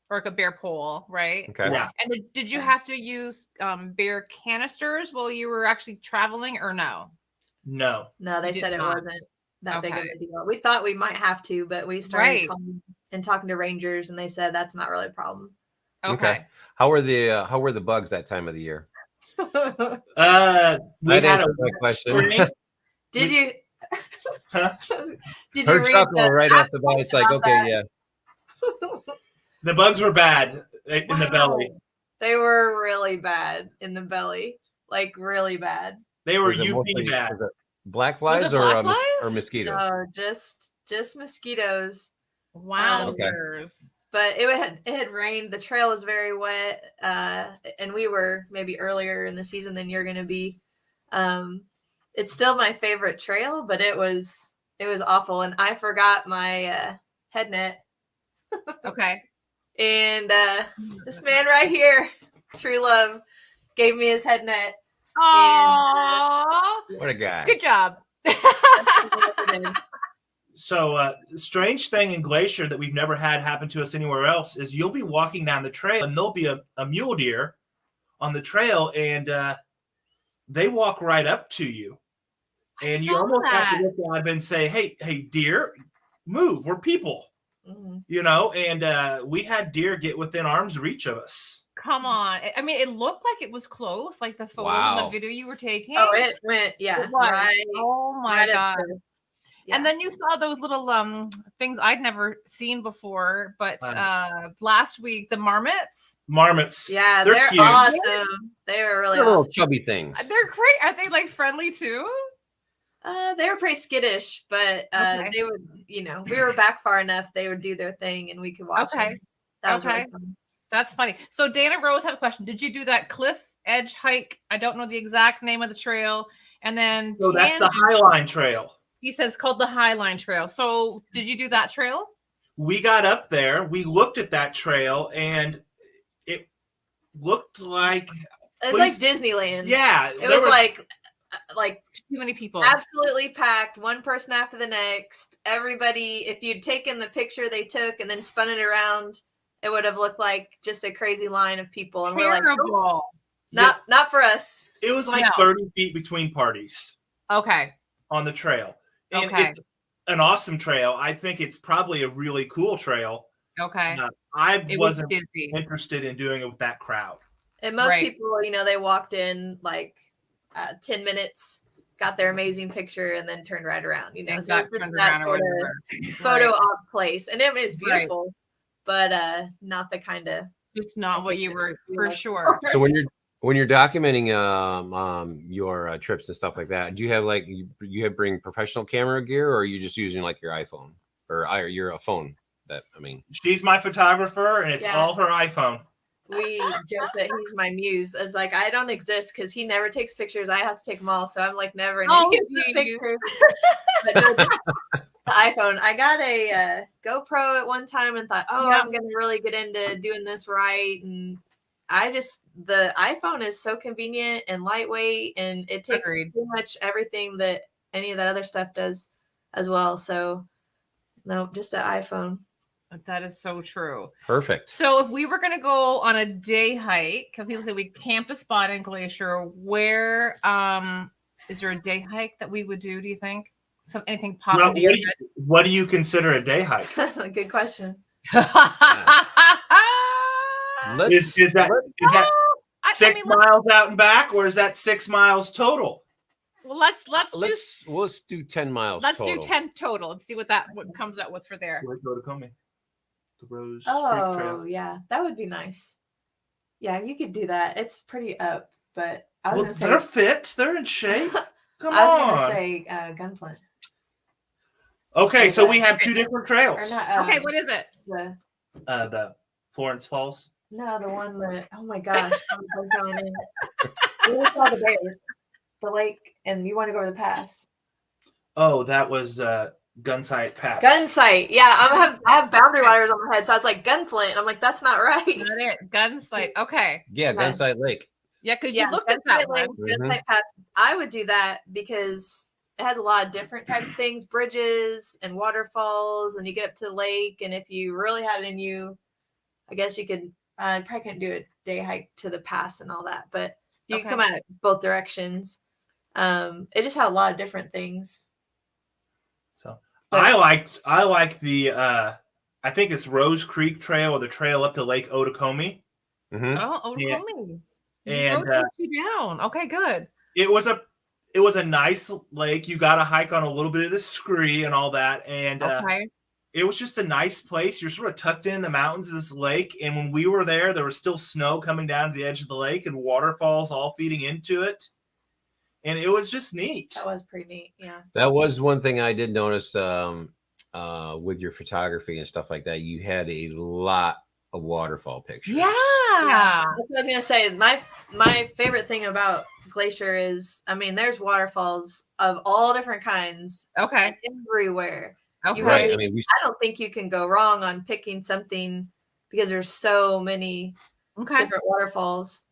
Or like a bear pole, right? Okay. Yeah. And did you have to use bear canisters while you were actually traveling, or no? No. No, they You said did it not. wasn't that big of Okay. a deal. We thought we might have to, but we started Right. calling and talking to rangers, and they said that's not really a problem. Okay. How were the bugs that time of the year? We That had answers my question. Did you? Huh? Did Her you read chuckle right off the bat. It's like, about okay, that? yeah. The bugs were bad in the belly. They were really bad in the belly, like really bad. They were Was it UP mostly- bad. was it black flies it or black flies? or mosquitoes? No, just mosquitoes. Wowzers. But it had rained. The trail was very wet, and we were maybe earlier in the season than you're going to be. It's still my favorite trail, but it was awful, and I forgot my head net. Okay. And this man right here, True Love, gave me his head net. Oh, What a guy. good job. So the strange thing in Glacier that we've never had happen to us anywhere else is you'll be walking down the trail and there'll be a mule deer on the trail and they walk right up to you. And you saw almost have that. to look at them and say, hey, deer, move. We're people. Mhm. You know, and we had deer get within arm's reach of us. Come on. I mean, it looked like it was close, like the photo Wow. and the video you were taking. Oh, it went, yeah, It was. right. Oh my right god. up there. Yeah. And then you saw those little things I'd never seen before, but last week the marmots. Marmots. Yeah, they're they're cute. awesome. They were really They're little awesome. chubby things. They're great. Are they like friendly too? They were pretty skittish, but Okay. they would, we were back far enough. They would do their thing, and we could watch Okay. them. That was really Okay. fun. That's funny. So Dana Rose have a question. Did you do that cliff edge hike? I don't know the exact name of the trail. And then So that's the Tangent, Highline Trail. he says called the Highline Trail. So did you do that trail? We got up there, we looked at that trail, and it looked like It's What like is- Disneyland. yeah, It there was like Too many people. absolutely packed, one person after the next. Everybody, if you'd taken the picture they took and then spun it around, it would have looked like just a crazy line of people. And we're like, nope, Terrible. not for us. it was like No. 30 feet between parties Okay. on the trail. And Okay. it's an awesome trail. I think it's probably a really cool trail. Okay. I It was wasn't busy. interested in doing it with that crowd. And most Right. people, they walked in like 10 minutes, got their amazing picture, and then turned right around. And So got it's just turned that around or sort of whatever. photo Right. op place, and it is beautiful, but not the kind of. Just not what you were for Yeah. sure. So when you're documenting your trips and stuff like that, do you have like you have bring professional camera gear, or are you just using like your iPhone or your phone? She's my photographer, and it's Yeah. all her iPhone. We joke that he's my muse. It's like I don't exist because he never takes pictures. I have to take them all, so I'm like never in Oh, any of the geez. pictures. But no, the iPhone. I got a GoPro at one time and thought, Yeah. I'm gonna really get into doing this right, and the iPhone is so convenient and lightweight, and it takes Agreed. pretty much everything that any of that other stuff does as well. So no, just an iPhone. That is so true. Perfect. So if we were going to go on a day hike, because people say we camped a spot in Glacier, where is there a day hike that we would do? Do you think anything pop Well, into your what do you consider a day hike? Good question. head? Is that I 6 mean, miles out and back, or is that 6 miles total? well, let's do 10 miles. let's total. do 10 total and see what comes out with for there. Where'd go to Comey? The Rose Creek Oh, Trail. yeah, that would be nice. Yeah, you could do that. It's pretty up, but I was Well, gonna say they're fit. They're in shape. Come I was on. gonna say Gunflint Okay, so we have two different or trails. not. Okay, what is it? The The Florence Falls. No, the one that, oh my gosh. I'm going in. We saw the bears, the lake, and you want to go to the pass. Oh, that was Gunsight Pass. Gunsight. Yeah, I have boundary waters on my head. So I was like, Gunflint. And I'm like, that's not right. Not it. Gunsight. Okay. Yeah, Gunsight Lake. Yeah, because you looked at that one. Gunsight Pass. I would do that because it has a lot of different types of things, bridges and waterfalls, and you get up to the lake. And if you really had it in you, I guess you could, probably couldn't do a day hike to the pass and all that, but you can come out both directions. It just had a lot of different things. So I like the I think it's Rose Creek Trail or the trail up to Lake Otokomi. Mm-hmm. Oh, Otokomi. And you down. Okay, good. It was a nice lake. You got to hike on a little bit of the scree and all that, and it was just a nice place. You're sort of tucked in the mountains of this lake, and when we were there was still snow coming down to the edge of the lake and waterfalls all feeding into it. And it was just neat. That was pretty neat. Yeah. That was one thing I did notice with your photography and stuff like that. You had a lot of waterfall pictures. Yeah. That's what I was going to say. My favorite thing about Glacier is, I mean, there's waterfalls of all different kinds. Okay. Everywhere. Okay. Right. I don't think you can go wrong on picking something because there's so many different waterfalls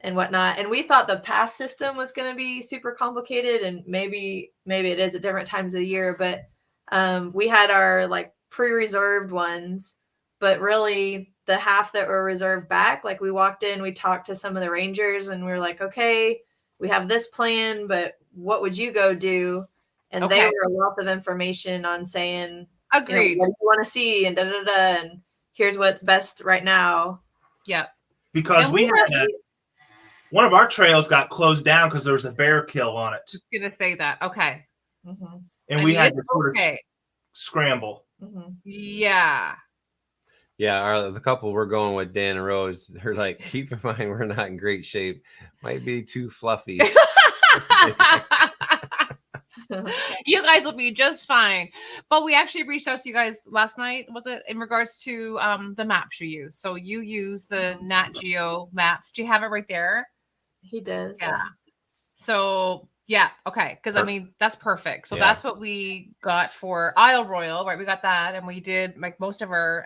and whatnot. And we thought the pass system was going to be super complicated, and maybe it is at different times of the year, but we had our like pre-reserved ones, but really the half that were reserved back, like we walked in, we talked to some of the rangers and we were like, okay, we have this plan, but what would you go do? And they were a wealth of information on saying, agreed, what do you want to see, and and here's what's best right now. Yeah. Because we had one of our trails got closed down because there was a bear kill on it. Just gonna say that. Okay. Mm-hmm. And we had to sort of scramble. Mm-hmm. Yeah. Yeah, the couple we're going with, Dan and Rose, they're like, keep in mind we're not in great shape. Might be too fluffy. You guys will be just fine. But we actually reached out to you guys last night, was it, in regards to the maps you use? So you use the Nat Geo maps. Do you have it right there? He does. Yeah. So yeah, okay. Because I mean, that's perfect. So that's what we got for Isle Royal, right? We got that, and we did like most of our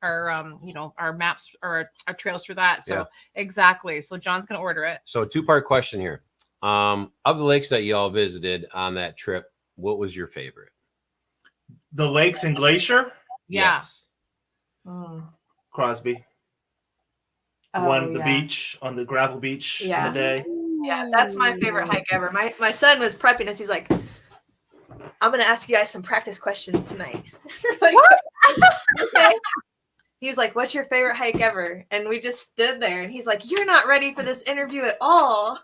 maps or our trails through that. So exactly. So John's gonna order it. So 2-part question here. Of the lakes that you all visited on that trip, what was your favorite? The lakes in Glacier? Yeah. Yes. Crosby. The beach, on the gravel beach in the day. Yeah, that's my favorite hike ever. My son was prepping us. He's like, I'm going to ask you guys some practice questions tonight. Like, what? Okay. He was like, what's your favorite hike ever? And we just stood there, and he's like, you're not ready for this interview at all.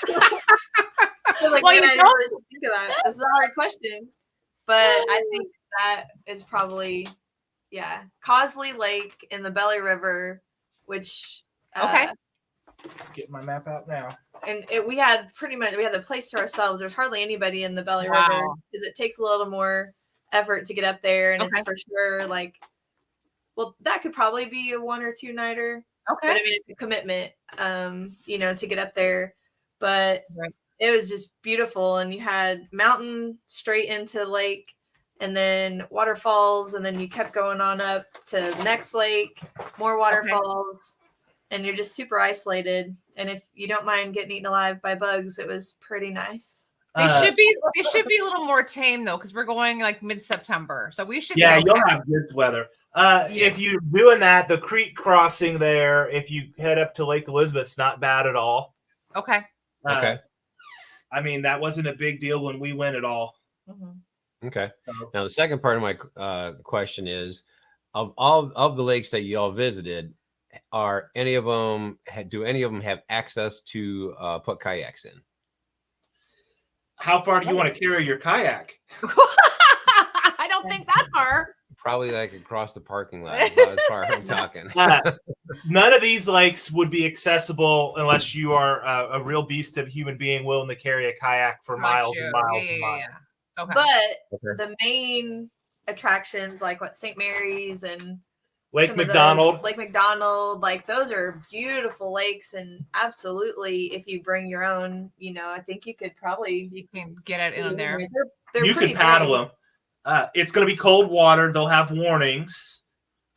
Like, well, I don't think of that. This is a hard question. But I think that is probably, Cosley Lake in the Belly River, which... Get my map out now. And we had the place to ourselves. There's hardly anybody in the Belly River because it takes a little more effort to get up there. And it's for sure like, well, that could probably be a 1 or 2 nighter. Okay. But I mean, it's a commitment, to get up there. But it was just beautiful. And you had mountain straight into the lake, and then waterfalls. And then you kept going on up to the next lake, more waterfalls. And you're just super isolated. And if you don't mind getting eaten alive by bugs, it was pretty nice. They should be a little more tame though, because we're going like mid-September. So we should be you'll have good weather. If you're doing that, the creek crossing there, if you head up to Lake Elizabeth, it's not bad at all. Okay. I mean, that wasn't a big deal when we went at all. Mm-hmm. Okay. Now the second part of my question is, of all of the lakes that you all visited, do any of them have access to put kayaks in? How far do you want to carry your kayak? I don't think that far. Probably like across the parking lot. As far as I'm talking. None of these lakes would be accessible unless you are a real beast of a human being willing to carry a kayak for miles and miles and miles. Okay. But the main attractions, like St. Mary's and Lake McDonald. Lake McDonald, like those are beautiful lakes, and absolutely, if you bring your own, I think you could probably get it in there. They're you could paddle them. It's going to be cold water. They'll have warnings.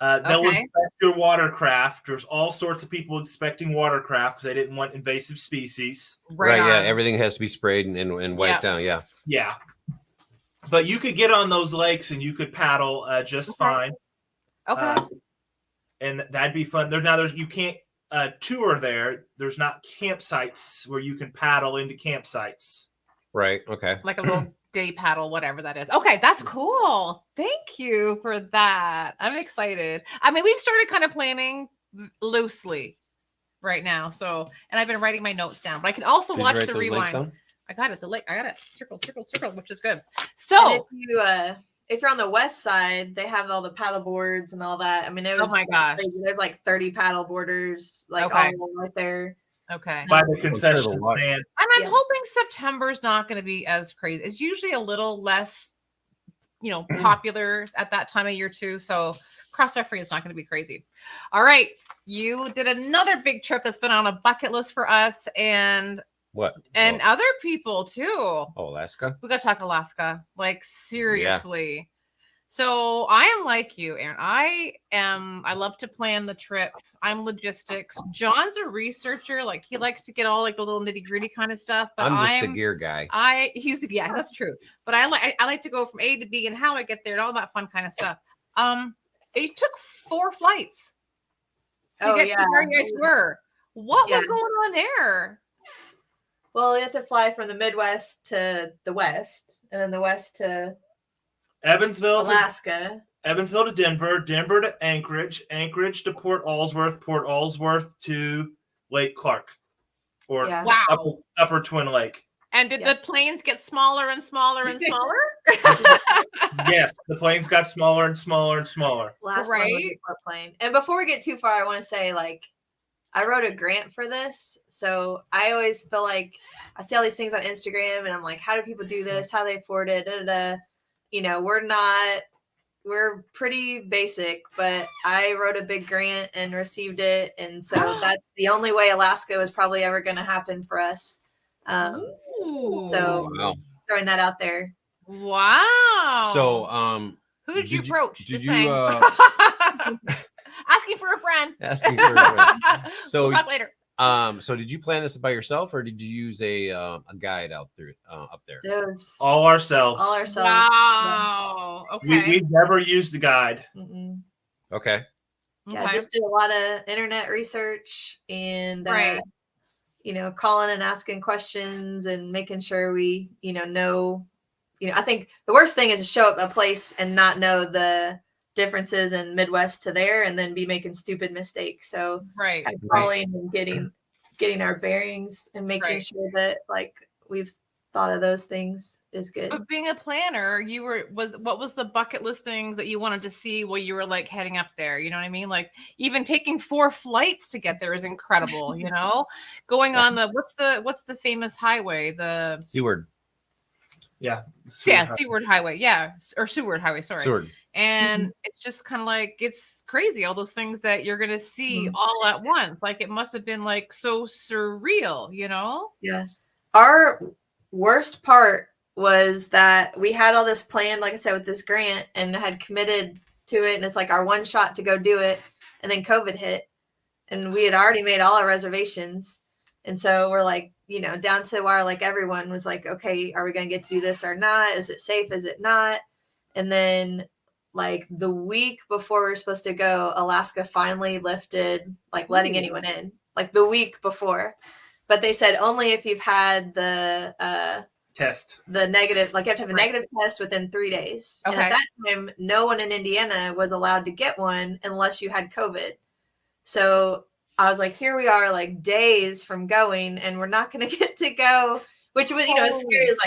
They'll inspect your watercraft. There's all sorts of people inspecting watercraft because they didn't want invasive species. Right. Yeah. Everything has to be sprayed and wiped down. Yeah. Yeah. But you could get on those lakes and you could paddle just fine. Okay. And that'd be fun. You can't tour there. There's not campsites where you can paddle into campsites. Right. Okay. Like a little day paddle, whatever that is. Okay, that's cool. Thank you for that. I'm excited. I mean, we've started kind of planning loosely right now. So, and I've been writing my notes down, but I can also watch the rewind. I got it. I got it. Circle, which is good. So if you're on the west side, they have all the paddle boards and all that. I mean, it was, oh my gosh, there's like 30 paddle boarders, like all right there. Okay. By the concession stand. And I'm hoping September's not going to be as crazy. It's usually a little less, popular at that time of year too. So cross our free, it's not going to be crazy. All right. You did another big trip that's been on a bucket list for us and other people too. Oh, Alaska. We got to talk Alaska. Like seriously. Yeah. So I am like you, Erinn. I love to plan the trip. I'm logistics. John's a researcher. Like he likes to get all like the little nitty gritty kind of stuff. But I'm just the gear guy. That's true. But I like to go from A to B and how I get there and all that fun kind of stuff. It took 4 flights to get to where you guys were. What was going on there? Well, you have to fly from the Midwest to the West, and then the West to Evansville, Alaska. Evansville to Denver, Denver to Anchorage, Anchorage to Port Ellsworth, Port Ellsworth to Lake Clark, or Upper Twin Lake. And did the planes get smaller and smaller and smaller? Yes, the planes got smaller and smaller and smaller. Last one was a plane. And before we get too far, I want to say, I wrote a grant for this. So I always feel like I see all these things on Instagram and I'm like, how do people do this? How do they afford it? We're pretty basic, but I wrote a big grant and received it. And so that's the only way Alaska was probably ever going to happen for us. Throwing that out there. Wow. So, who did you approach? Did you, asking for a friend. So we'll talk later. So did you plan this by yourself or did you use a guide up there? It was all ourselves. Wow. Okay. We never used the guide. Mm-mm. Okay. Yeah, just did a lot of internet research and calling and asking questions and making sure we know. I think the worst thing is to show up a place and not know the differences in Midwest to there and then be making stupid mistakes. So calling and getting our bearings and making sure that we've thought of those things is good. But being a planner, what was the bucket list things that you wanted to see while you were heading up there? You know what I mean? Like even taking 4 flights to get there is incredible, going on what's the famous highway? The Seward. Yeah. Seward Highway. Yeah. Or Seward Highway. Sorry. Seward. And it's just kind of it's crazy. All those things that you're going to see all at once. It must have been so surreal, Yes. Our worst part was that we had all this planned, like I said, with this grant and had committed to it. And it's our one shot to go do it. And then COVID hit and we had already made all our reservations. And so we're down to where everyone was okay, are we going to get to do this or not? Is it safe? Is it not? And then the week before we were supposed to go, Alaska finally lifted letting anyone in the week before, but they said only if you've had the test, the negative, you have to have a negative test within 3 days. Okay. And at that time, no one in Indiana was allowed to get one unless you had COVID. So I was here we are days from going and we're not going to get to go, which was, scary. Is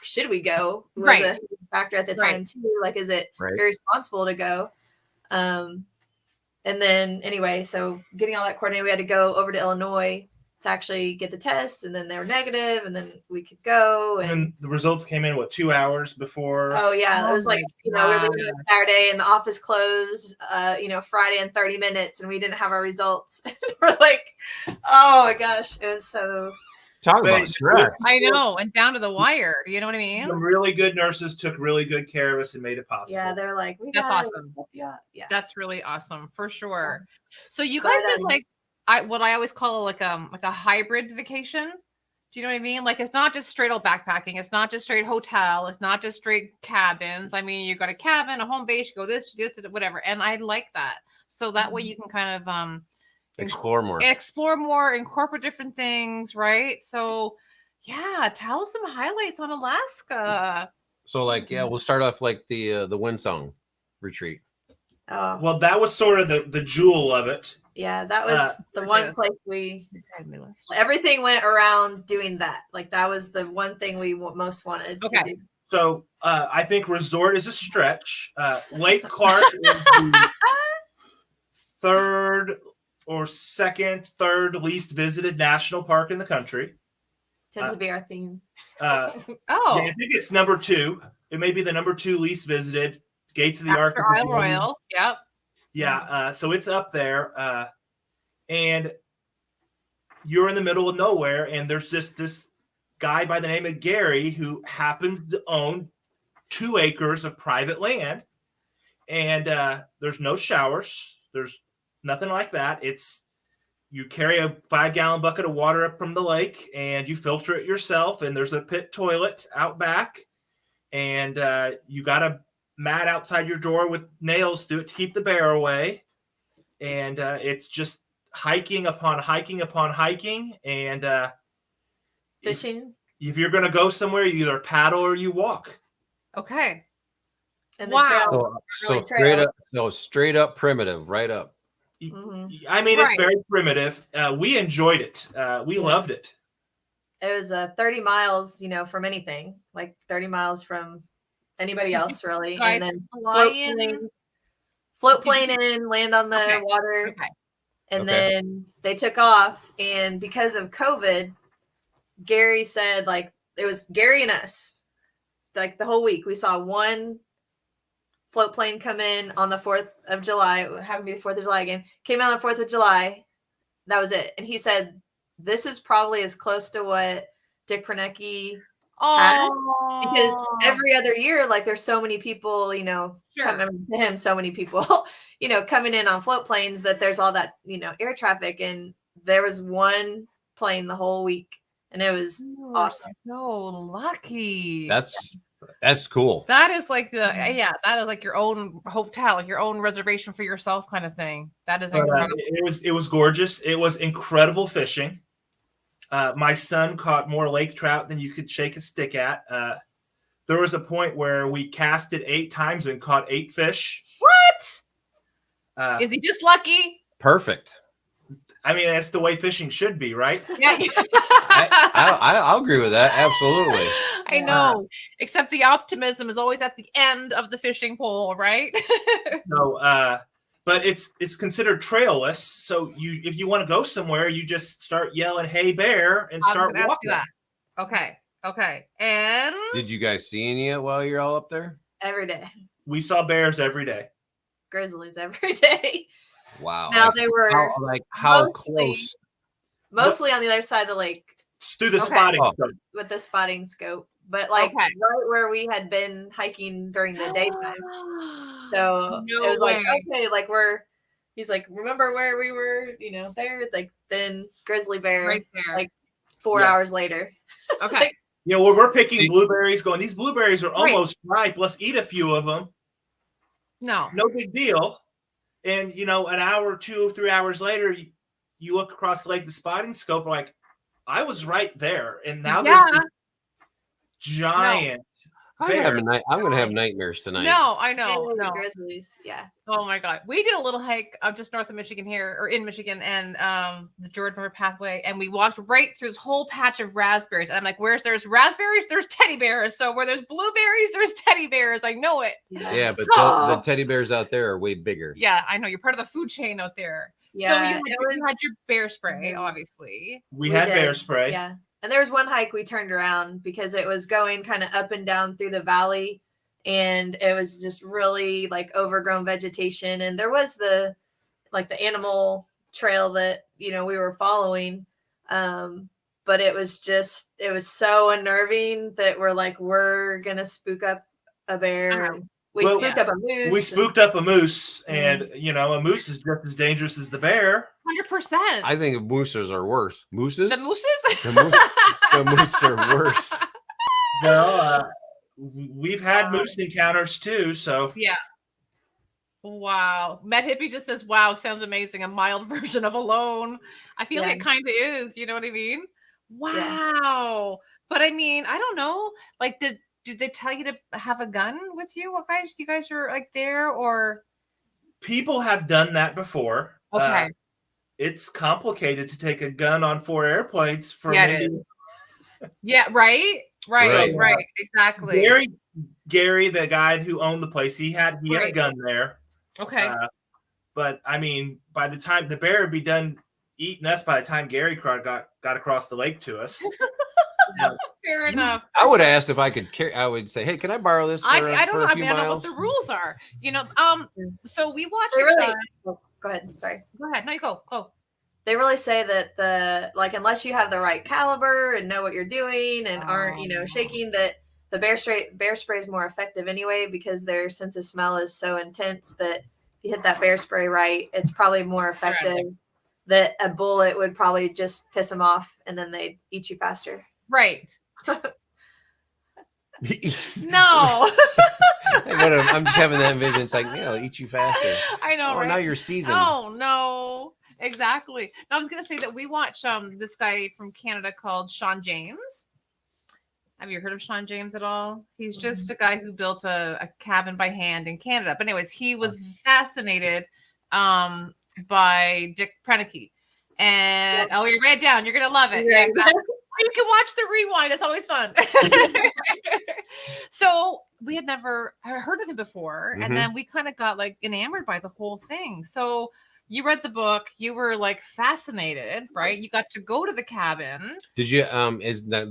should we go? Was a factor at the time too. Is it irresponsible to go? And then anyway, so getting all that coordinated, we had to go over to Illinois to actually get the test, and then they were negative, and then we could go. And the results came in 2 hours before? Oh yeah, it was like, we were leaving on Saturday and the office closed, Friday in 30 minutes, and we didn't have our results. We're like, oh my gosh, it was so. Talk about stress. I know, and down to the wire. You know what I mean? Some really good nurses took really good care of us and made it possible. Yeah, they're like, that's awesome. Yeah, that's really awesome for sure. So you guys did what I always call like a hybrid vacation. Do you know what I mean? Like, it's not just straight old backpacking. It's not just straight hotel. It's not just straight cabins. I mean, you got a cabin, a home base, you go this, whatever. And I like that. So that way you can kind of explore more, incorporate different things, right? So yeah, tell us some highlights on Alaska. So we'll start off like the Windsong retreat. Oh. Well, that was sort of the jewel of it. Yeah, that was the one place everything went around doing that. Like, that was the one thing we most wanted to do. So I think resort is a stretch. Lake Clark is the third least visited national park in the country. Tends to be our theme. Yeah, I think it's number 2. It may be the number 2 least visited. Gates of the Ark. Isle Royal. Yep. Yeah. So it's up there. And you're in the middle of nowhere. And there's just this guy by the name of Gary who happens to own 2 acres of private land. And there's no showers. There's nothing like that. You carry a 5-gallon bucket of water up from the lake and you filter it yourself. And there's a pit toilet out back. And you got a mat outside your door with nails through it to keep the bear away. And it's just hiking upon hiking upon hiking. And fishing. If you're going to go somewhere, you either paddle or you walk. Okay. And wow. So straight up primitive, right up. Mm-hmm. I mean, it's very primitive. We enjoyed it. We loved it. It was 30 miles, from anything, like 30 miles from anybody else, really. And then float plane in, land on the water. Okay. And then they took off. And because of COVID, Gary said, it was Gary and us, the whole week. We saw one float plane come in on the 4th of July. It happened to be the 4th of July again. Came out on the 4th of July. That was it. And he said, this is probably as close to what Dick Pernecki had. Because every other year, there's so many people, coming to him, so many people, coming in on float planes that there's all that, air traffic. And there was one plane the whole week. And it was awesome. So lucky. That's cool. That is that is like your own hotel, like your own reservation for yourself kind of thing. That is incredible. It was gorgeous. It was incredible fishing. My son caught more lake trout than you could shake a stick at. There was a point where we casted 8 times and caught 8 fish. What? Is he just lucky? Perfect. I mean, that's the way fishing should be, right? Yeah. I'll agree with that. Absolutely. I know. Except the optimism is always at the end of the fishing pole, right? So, but it's considered trailless. So if you want to go somewhere, you just start yelling, "Hey, bear," and start walking. Okay. And did you guys see any yet while you're all up there? Every day. We saw bears every day. Grizzlies every day. Wow. Now they were how close? Mostly on the other side of the lake. Through the spotting scope. With the spotting scope. But right where we had been hiking during the daytime. So it was he's like, remember where we were, there? Then grizzly bear right there. 4 hours later. Okay. Where we're picking blueberries, going, these blueberries are almost ripe. Let's eat a few of them. No big deal. And, an hour, 2 or 3 hours later, you look across the lake, the spotting scope, I was right there. And now there's this giant bear. I'm going to have nightmares tonight. No, I know. No. Grizzlies, yeah. Oh, my God. We did a little hike up just north of Michigan here, or in Michigan, and the Jordan River Pathway, and we walked right through this whole patch of raspberries. And I'm like, there's raspberries, there's teddy bears. So where there's blueberries, there's teddy bears. I know it. Yeah, but the teddy bears out there are way bigger. Yeah, I know. You're part of the food chain out there. Yeah, you had your bear spray, obviously. We had did, bear spray. Yeah. And there was one hike we turned around because it was going kind of up and down through the valley, and it was just really like overgrown vegetation. And there was the animal trail that, we were following. But it was so unnerving that we're going to spook up a bear. We spooked up a moose. We spooked up a moose, and a moose is just as dangerous as the bear. 100%. I think mooses are worse. Mooses? The mooses? The moose are worse. Well, we've had moose encounters too, so. Yeah. Wow. Matt Hippie just says, wow, sounds amazing. A mild version of Alone. I feel like it kind of is. You know what I mean? Wow. Yeah. But I mean, I don't know. Like, did they tell you to have a gun with you? What guys? You guys are like there, or? People have done that before. Okay. It's complicated to take a gun on 4 airplanes for Yeah, right. Exactly. Gary, the guy who owned the place, he had a gun there. Okay. But I mean, by the time the bear would be done eating us, by the time Gary got across the lake to us. Fair enough. I would have asked if I could carry. I would say, "Hey, can I borrow this?" I don't know. I mean, I don't know what the rules are. So we watched. Go ahead. Sorry. Go ahead. No, you go. Go. They really say that unless you have the right caliber and know what you're doing and aren't shaking, that the bear spray is more effective anyway, because their sense of smell is so intense that if you hit that bear spray right, it's probably more effective. Right. That a bullet would probably just piss them off and then they'd eat you faster. Right. No. I'm just having that vision. It's like, I'll eat you faster. I know. Oh, right? Now you're seasoned. Oh no. Exactly. No, I was gonna say that we watched this guy from Canada called Sean James. Have you heard of Sean James at all? He's just a guy who built a cabin by hand in Canada. But anyways, he was fascinated by Dick Prenicky. And you read it down. You're gonna love it. Yeah, exactly. You can watch the rewind. It's always fun. So we had never heard of him before, and then we kind of got like enamored by the whole thing. So you read the book. You were like fascinated, right? You got to go to the cabin. Did you? Is that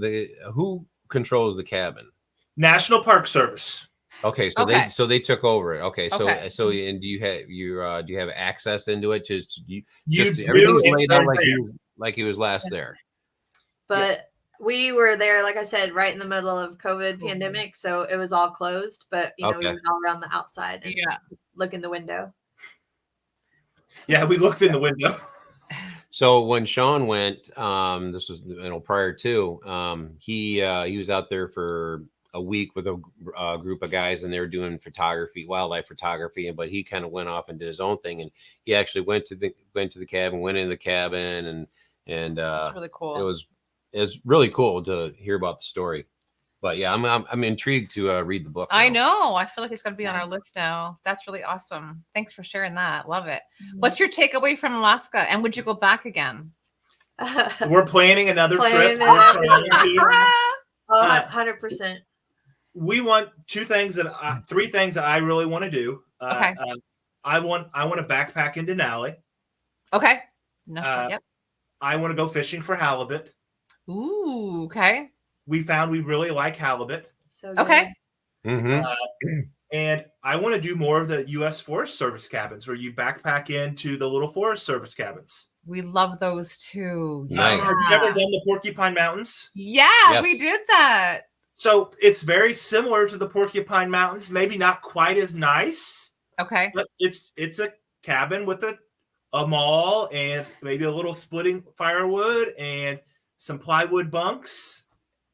who controls the cabin? National Park Service. Okay, so they took over it. Okay, so and do you have access into it? Everything's laid out like he was last there. But we were there, like I said, right in the middle of COVID pandemic, so it was all closed. But we were all around the outside and look in the window. Yeah, we looked in the window. So when Sean went, this was prior to, he was out there for a week with a group of guys, and they were doing wildlife photography. But he kind of went off and did his own thing, and he actually went into the cabin, and that's really cool. It was really cool to hear about the story. But yeah, I'm intrigued to read the book now. I know. I feel like it's going to be on our list now. That's really awesome. Thanks for sharing that. Love it. What's your takeaway from Alaska? And would you go back again? We're planning another trip. 100%. We want three things that I really want to do. Okay. I want to backpack in Denali. Okay. Yep. I want to go fishing for halibut. Ooh. Okay. We found we really like halibut. So okay. And I want to do more of the U.S. Forest Service cabins where you backpack into the little Forest Service cabins. We love those too. Nice. Have you ever done the Porcupine Mountains? Yeah, yes. We did that. So it's very similar to the Porcupine Mountains, maybe not quite as nice. Okay. But it's a cabin with a mall and maybe a little splitting firewood and some plywood bunks.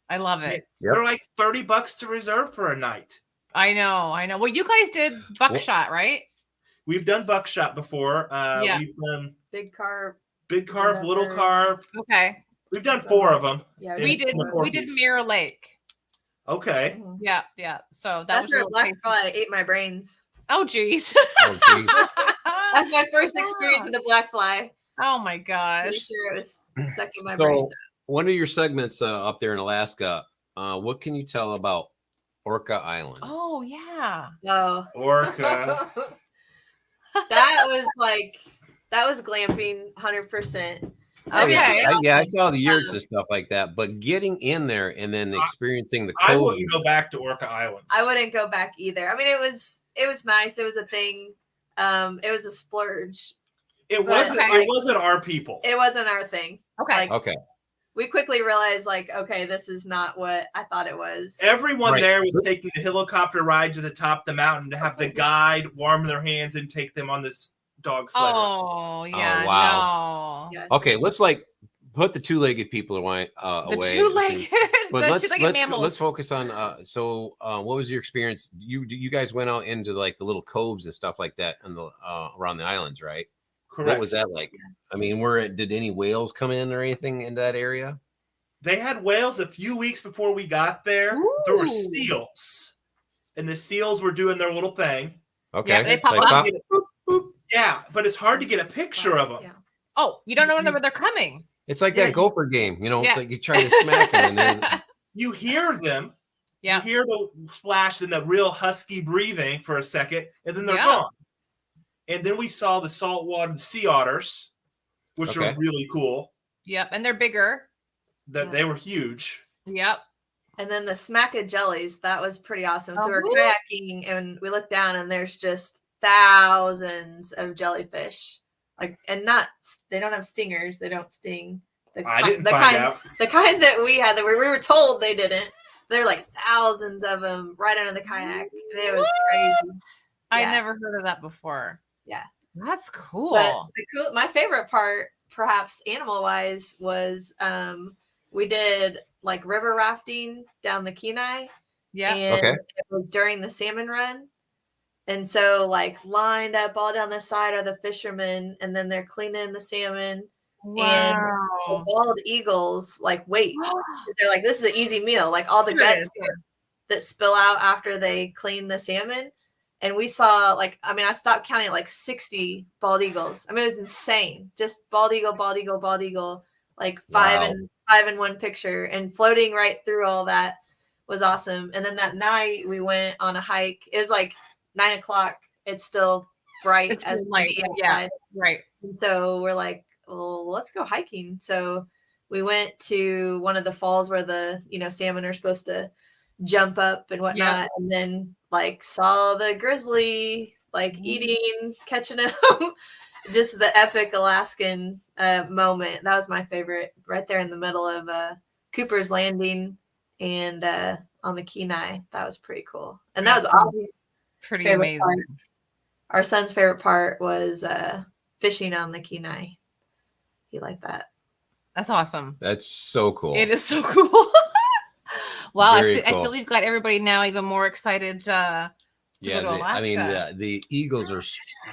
I love it. They're like $30 to reserve for a night. I know. Well, you guys did buckshot, right? We've done buckshot before. We've done big carp, little carp. Okay. We've done 4 of them. Yeah, we did Mirror Lake. Okay. Yeah. So that's where blackfly ate my brains. Oh, geez. That's my first experience with a blackfly. Oh my gosh. Pretty sure it was sucking my brains out. One of your segments up there in Alaska, what can you tell about Orca Island? Oh, yeah. Orca. That was like That was glamping 100%. Oh, yeah. Okay. Yeah, I saw the yurts and stuff like that, but getting in there and then experiencing the I cold. wouldn't go back to Orca Islands. I wouldn't go back either. I mean, it was nice. It was a thing. It was a splurge. It wasn't. Okay. It wasn't our people. It wasn't our thing. Okay. Like, Okay. we quickly realized, like, okay, this is not what I thought it was. Everyone Right. there was taking the helicopter ride to the top of the mountain to have the guide warm their hands and take them on this dog sled. Oh yeah. Oh, wow. Yeah. Okay, let's like put the two-legged people away. The away. two-legged. But the let's two-legged mammals. let's focus on. What was your experience? You guys went out into like the little coves and stuff like that, and the around the islands, right? Correct. What was that like? I mean, did any whales come in or anything in that area? They had whales a few weeks before we got there. There were Ooh. seals, and the seals were doing their little thing. Okay, Yeah, they it's pop like, up. Yeah, but it's hard to get a picture of them. Yeah. Oh, you don't know when they're coming. it's like Yeah. that gopher game, you know. Yeah. It's like you try to smack them, and then You hear them. Yeah. You hear the splash and the real husky breathing for a second, and then they're Yeah. gone. And then we saw the saltwater sea otters, which Okay. are really cool. Yep, and they're bigger. That they were huge. Yep. And then the smack of jellies, that was pretty awesome. So Oh, we're woo. kayaking and we look down and there's just thousands of jellyfish. Like, and they don't have stingers. They don't sting. I didn't find out. The kind that we had, that we were told they didn't. There are like thousands of them right under the kayak. And it was crazy. I Yeah. never heard of that before. Yeah. That's cool. But my favorite part, perhaps animal wise, was we did like river rafting down the Kenai. Yeah. And Okay. it was during the salmon run. And so, like, lined up all down the side are the fishermen, and then they're cleaning the salmon. Wow. Bald eagles, like, wait. They're like, this is an easy meal. Like, all the guts that spill out after they clean the salmon. And we saw, like, I mean, I stopped counting like 60 bald eagles. I mean, it was insane. Just bald eagle, bald eagle, bald eagle, like five in one picture, and floating right through all that was awesome. And then that night we went on a hike. It was like 9 o'clock. It's still bright It's as light. can be Yeah. outside. Right. And so we're like, well, let's go hiking. So we went to one of the falls where the, salmon are supposed to jump up and whatnot. And then like saw the grizzly, like eating, catching him. Just the epic Alaskan moment. That was my favorite, right there in the middle of Cooper's Landing and on the Kenai. That was pretty cool. And that was Aubie's Pretty favorite amazing. part. Our son's favorite part was fishing on the Kenai. He liked that. That's awesome. that's so cool. It is so cool. Well, I Very feel cool. we've got everybody now even more excited to Yeah, go to Alaska. I mean the eagles are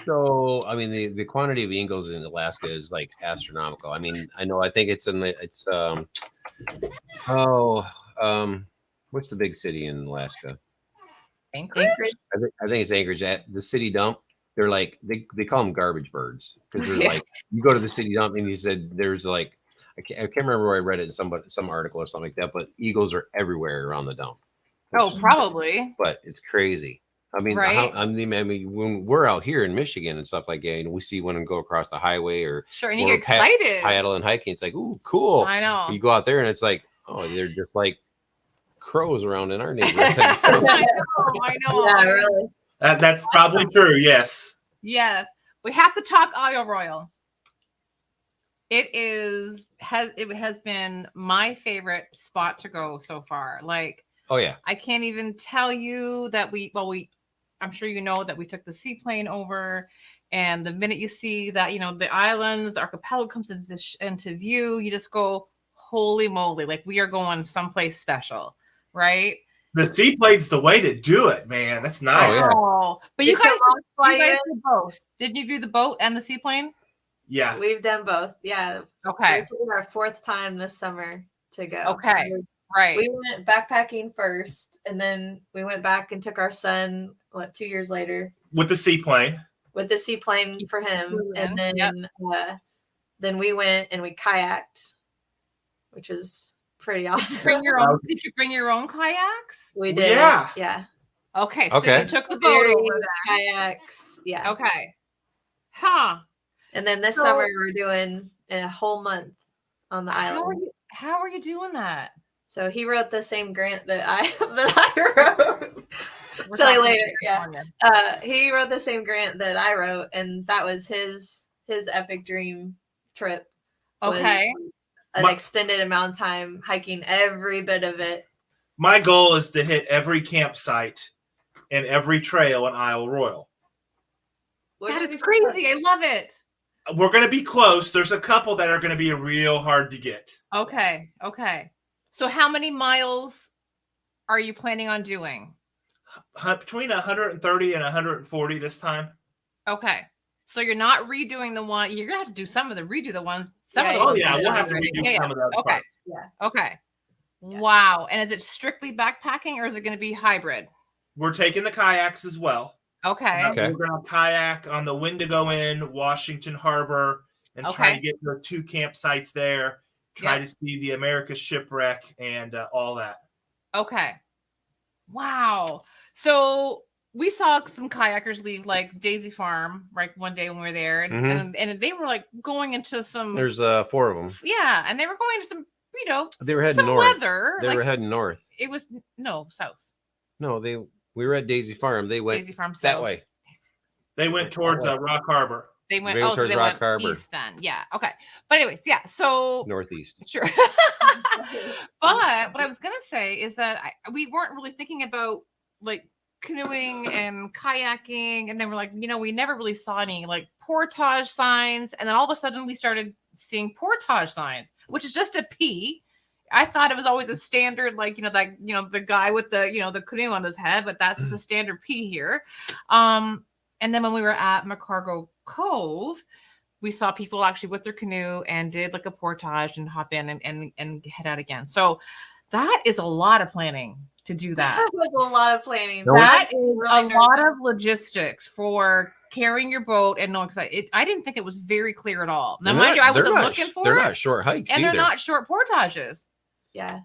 so. I mean the quantity of eagles in Alaska is like astronomical. I mean I think it's what's the big city in Alaska? Anchorage? I think it's Anchorage. At the city dump, they're like they call them garbage birds because they're Yeah. like you go to the city dump and you said there's like I can't remember where I read it in some article or something like that, but eagles are everywhere around the dump. Oh, probably. But it's crazy. I mean, Right. I mean, when we're out here in Michigan and stuff like that, and we see one go across the highway or Sure, and you or get excited. paddling, hiking, it's like, ooh, cool. I know. You go out there and it's like, oh, they're just like crows around in our neighborhood. I know. Yeah, really. That's probably true. Yes. Yes. We have to talk Isle Royal. It has been my favorite spot to go so far. Like, Oh yeah, I can't even tell you that I'm sure you know that we took the seaplane over, and the minute you see that, the islands, the archipelago comes into view, you just go, holy moly, like we are going someplace special, right? The seaplane's the way to do it, man. That's nice. yeah. Oh, but you Did guys fly in? did both. Didn't you do the boat and the seaplane? Yeah. We've done both. Yeah. Okay. So this is our fourth time this summer to go. Okay. So Right. we went backpacking first, and then we went back and took our son, 2 years later, With the seaplane. with the seaplane for him. Flew in, And then then we went and we kayaked, which was pretty awesome. Did you bring your own kayaks? We did. Yeah. Yeah. Okay. So Okay. you took the boat Very over there. kayaks. Yeah. Okay. Huh. And then this summer we're doing a whole month on the island. How are you doing that? So he wrote the same grant that I wrote. Tell you later. Yeah. He wrote the same grant that I wrote, and that was his epic dream trip. Okay. An extended amount of time hiking every bit of it. My goal is to hit every campsite and every trail in Isle Royale. That is crazy. I love it. We're going to be close. There's a couple that are going to be real hard to get. Okay. So how many miles are you planning on doing? Between 130 and 140 this time. Okay. So you're not redoing the one. You're going to have to do redo the ones. We'll have to redo some of those. Okay. Parts. Yeah. Okay. Yeah. Wow. And is it strictly backpacking or is it going to be hybrid? We're taking the kayaks as well. Okay. We're going to kayak on the Wendigo Inn, Washington Harbor, and try to get to 2 campsites there. Try to see the America shipwreck and all that. Okay. Wow. So we saw some kayakers leave like Daisy Farm right one day when we were there, and they were like going into some. There's 4 of them. Yeah, and they were going to some, they were heading some north. Weather. They were heading north. It was south. No, we were at Daisy Farm. They went Daisy Farm that south. way. They went towards Rock Harbor. They went towards so they Rock went Harbor. East then. Yeah. Okay. But anyways, yeah. So northeast. Sure. But what I was gonna say is that we weren't really thinking about like canoeing and kayaking, and then we're like, we never really saw any like portage signs, and then all of a sudden we started seeing portage signs, which is just a P. I thought it was always a standard, like the guy with the canoe on his head, but that's just a standard P here. And then when we were at McCargo Cove, we saw people actually with their canoe and did like a portage and hop in and head out again. So that is a lot of planning to do that. That was a lot of planning. That is a lot of logistics for carrying your boat and knowing, because I didn't think it was very clear at all. Now, mind you, I wasn't looking for it. They're not short hikes and either. They're not short portages. Yeah.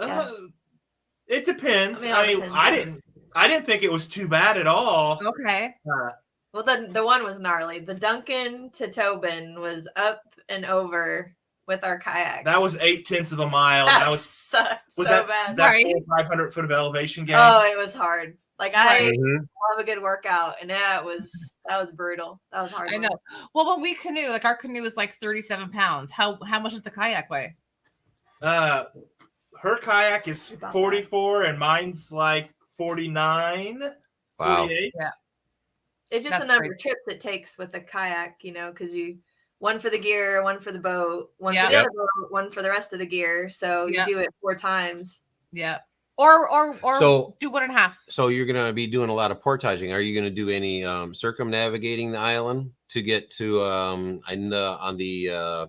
It depends. I didn't think it was too bad at all. Okay. Well, the one was gnarly. The Duncan to Tobin was up and over with our kayaks. That was 0.8 of a mile. That was so bad. That 500 foot of elevation gain. Oh, it was hard. Like I have a good workout, and that was brutal. That was hard. I know. Well, when we canoe, like our canoe is like 37 pounds. How much does the kayak weigh? Her kayak is 44, and mine's like 49. Wow. 48. Yeah. It's just the number of trips it takes with a kayak, because one for the gear, one for the boat, one for the other boat, one for the rest of the gear. So you do it 4 times. Yeah. Or so, do 1.5. So you're going to be doing a lot of portaging. Are you going to do any circumnavigating the island to get to on the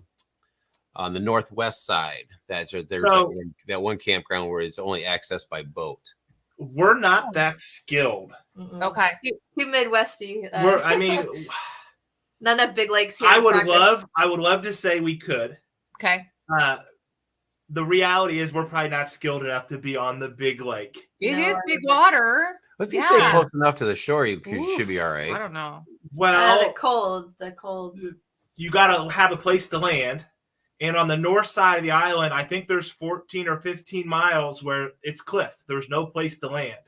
northwest side? There's that one campground where it's only accessed by boat. We're not that skilled. Mm-mm. Okay. Too Midwesty. Not enough big lakes here. I would love to say we could. Okay. The reality is we're probably not skilled enough to be on the big lake. It is big water. But if you stay close enough to the shore, you should be all right. I don't know. Well, the cold. You got to have a place to land. And on the north side of the island, I think there's 14 or 15 miles where it's cliff. There's no place to land.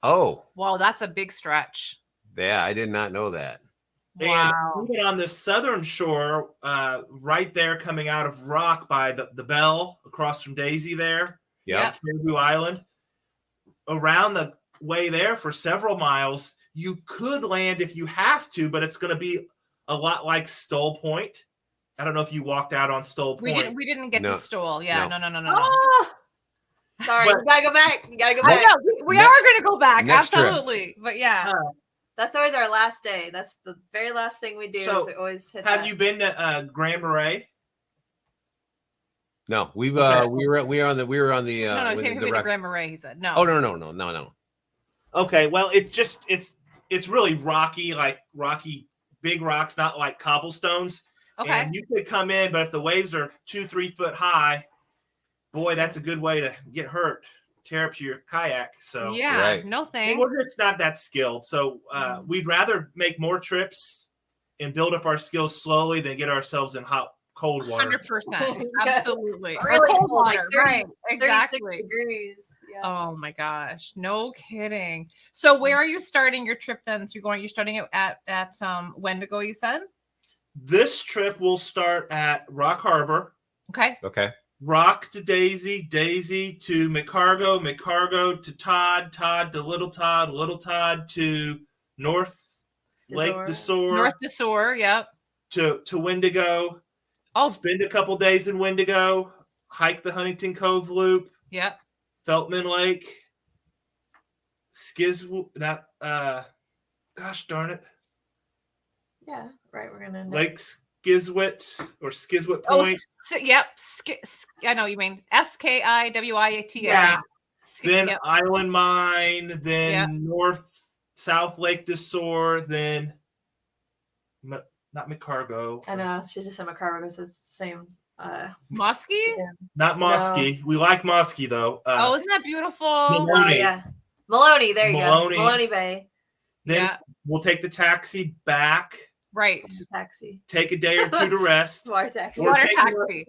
Oh. Well, that's a big stretch. Yeah, I did not know that. Wow. And even on the southern shore, right there coming out of Rock by the Bell across from Daisy there. Yeah. Canoe Island. Around the way there for several miles, you could land if you have to, but it's going to be a lot like Stoll Point. I don't know if you walked out on Stoll Point. We didn't get to Stoll. Yeah, no. Oh, sorry, you gotta go back. I know, we are gonna go back. Absolutely. But yeah. That's always our last day. That's the very last thing we do. So, is we always hit have you been to Grand Marais? No, we were on the No, he been to Grand Marais, he said. No. Oh no. Okay, well it's really rocky, like rocky big rocks, not like cobblestones. Okay. And you could come in, but if the waves are 2-3 foot high, boy, that's a good way to get hurt, tear up your kayak. So no thanks. we're just not that skilled. So we'd rather make more trips and build up our skills slowly than get ourselves in cold water. 100%. Absolutely. Or Really cold cold, like water. 30 Right. 36 Exactly. degrees. Yeah. Oh my gosh. No kidding. So where are you starting your trip then? So you're starting at Wendigo, you said? This trip will start at Rock Harbor. Okay. Okay. Rock to Daisy, Daisy to McCargo, McCargo to Todd, Todd to Little Todd to North Lake DeSore, North DeSore, yep. to Wendigo. Oh, Spend a couple days in Wendigo, hike the Huntington Cove Loop, yep. Feltman Lake, gosh darn it. Yeah, right. We're gonna Lake Skizwit or Skizwit Point. Yep. I know you mean Skiwiat. Yeah. Then Island Mine, then South Lake DeSore, then not McCargo. I know she's just said McCargo, so it's the same. Muskie? Yeah. Not Muskie. No. We like Muskie though. Isn't that beautiful? Maloney. Yeah. Maloney, there you Maloney. go. Maloney Bay. Then we'll take the taxi back. Right. Taxi. Take a day or two to rest. Water taxi. Water taxi.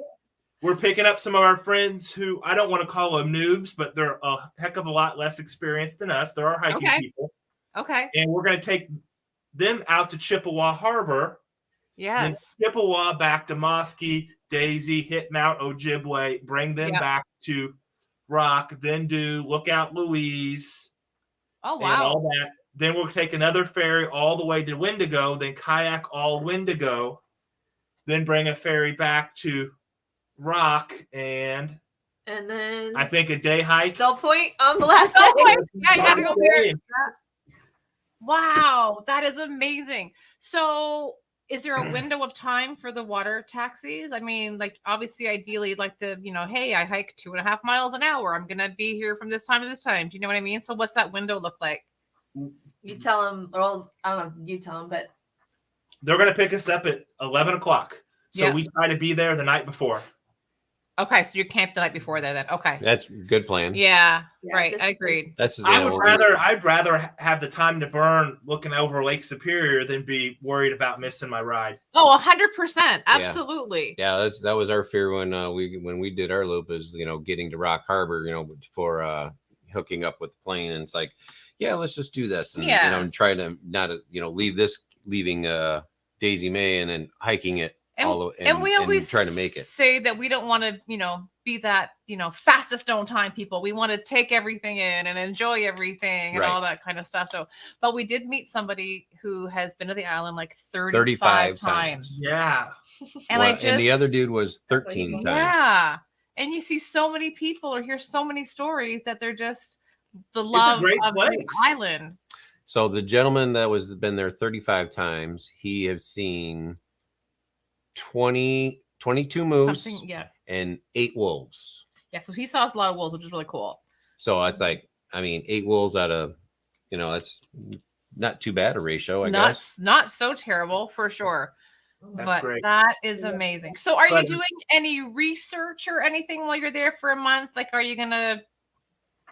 We're picking up some of our friends who I don't want to call them noobs, but they're a heck of a lot less experienced than us. They're our hiking people. Okay. And we're going to take them out to Chippewa Harbor. Yes. Then Chippewa back to Muskie, Daisy, hit Mount Ojibwe, bring them back to Rock, then do Lookout Louise. Oh, wow. And all that. Then we'll take another ferry all the way to Wendigo, then kayak all Wendigo, then bring a ferry back to Rock, and then I think a day hike. Still Point on the last day. Yeah, you gotta go there. Wow, that is amazing. So is there a window of time for the water taxis? I mean, like obviously ideally like hey, I hike 2.5 miles an hour. I'm gonna be here from this time to this time. Do you know what I mean? So what's that window look like? You tell them, well, I don't know, you tell them, but they're going to pick us up at 11 o'clock. So we try to be there the night before. Okay, so you camped the night before there then. Okay. That's a good plan. Yeah, right. I agreed. I'd rather have the time to burn looking over Lake Superior than be worried about missing my ride. Oh, 100%. Absolutely. Yeah, that was our fear when we did our loop is, getting to Rock Harbor, for hooking up with the plane. And it's like, yeah, let's just do this. And, and try to not, leaving Daisy May and then hiking it. And we always try to make it. Say that we don't want to, be that, fastest known time people. We want to take everything in and enjoy everything and all that kind of stuff. So, but we did meet somebody who has been to the island like 35 times. Yeah. And and the other dude was 13 times. Yeah. And you see so many people or hear so many stories that they're just the love of the island. So the gentleman that been there 35 times, he has seen 22 moose and 8 wolves. Yeah, so he saw a lot of wolves, which is really cool. So it's like, 8 wolves out of, that's not too bad a ratio, I guess. Not so terrible for sure. That's great. That is amazing. So are you doing any research or anything while you're there for a month? Like, are you going to...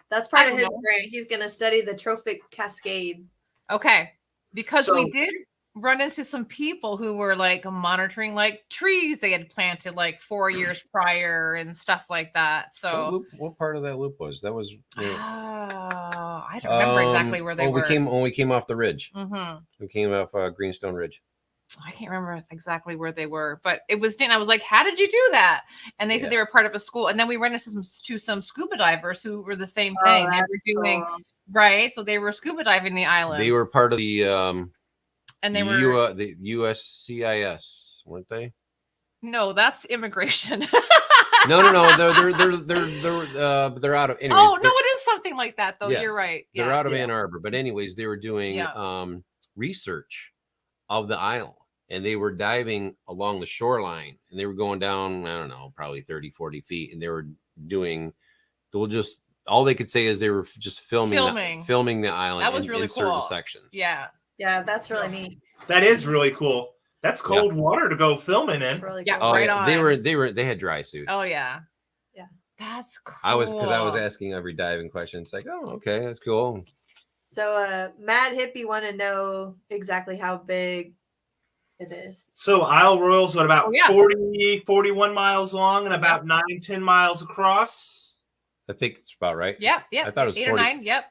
That's part of his grant. He's going to study the trophic cascade. Okay. Because we did run into some people who were like monitoring like trees they had planted like 4 years prior and stuff like that. So what part of that loop was that? Was I don't remember exactly where they were. We came off the ridge. Mm-hmm. We came off Greenstone Ridge. I can't remember exactly where they were, but it was. I was like, "How did you do that?" And they said they were part of a school. And then we ran into some scuba divers who were the same thing. They were doing so they were scuba diving the island. They were part of the and they were the USCIS, weren't they? No, that's immigration. No. They're out of. Anyways, oh no, it is something like that though. Yes, you're right. They're out of Ann Arbor, but anyways, they were doing research of the island. And they were diving along the shoreline and they were going down, I don't know, probably 30, 40 feet. And they were doing, all they could say is they were just filming the island. That was really cool. Certain sections. Yeah, that's really neat. That is really cool. That's cold water to go filming in. Really cool. Right on. They had dry suits. Oh yeah. Yeah. That's cool. I was asking every diving question. It's like, oh, okay, that's cool. So Mad Hippie want to know exactly how big It is. So Isle Royal's what, about 41 miles long and about 9-10 miles across? I think it's about right. Yeah. I thought it was 8 40. or 9. Yep.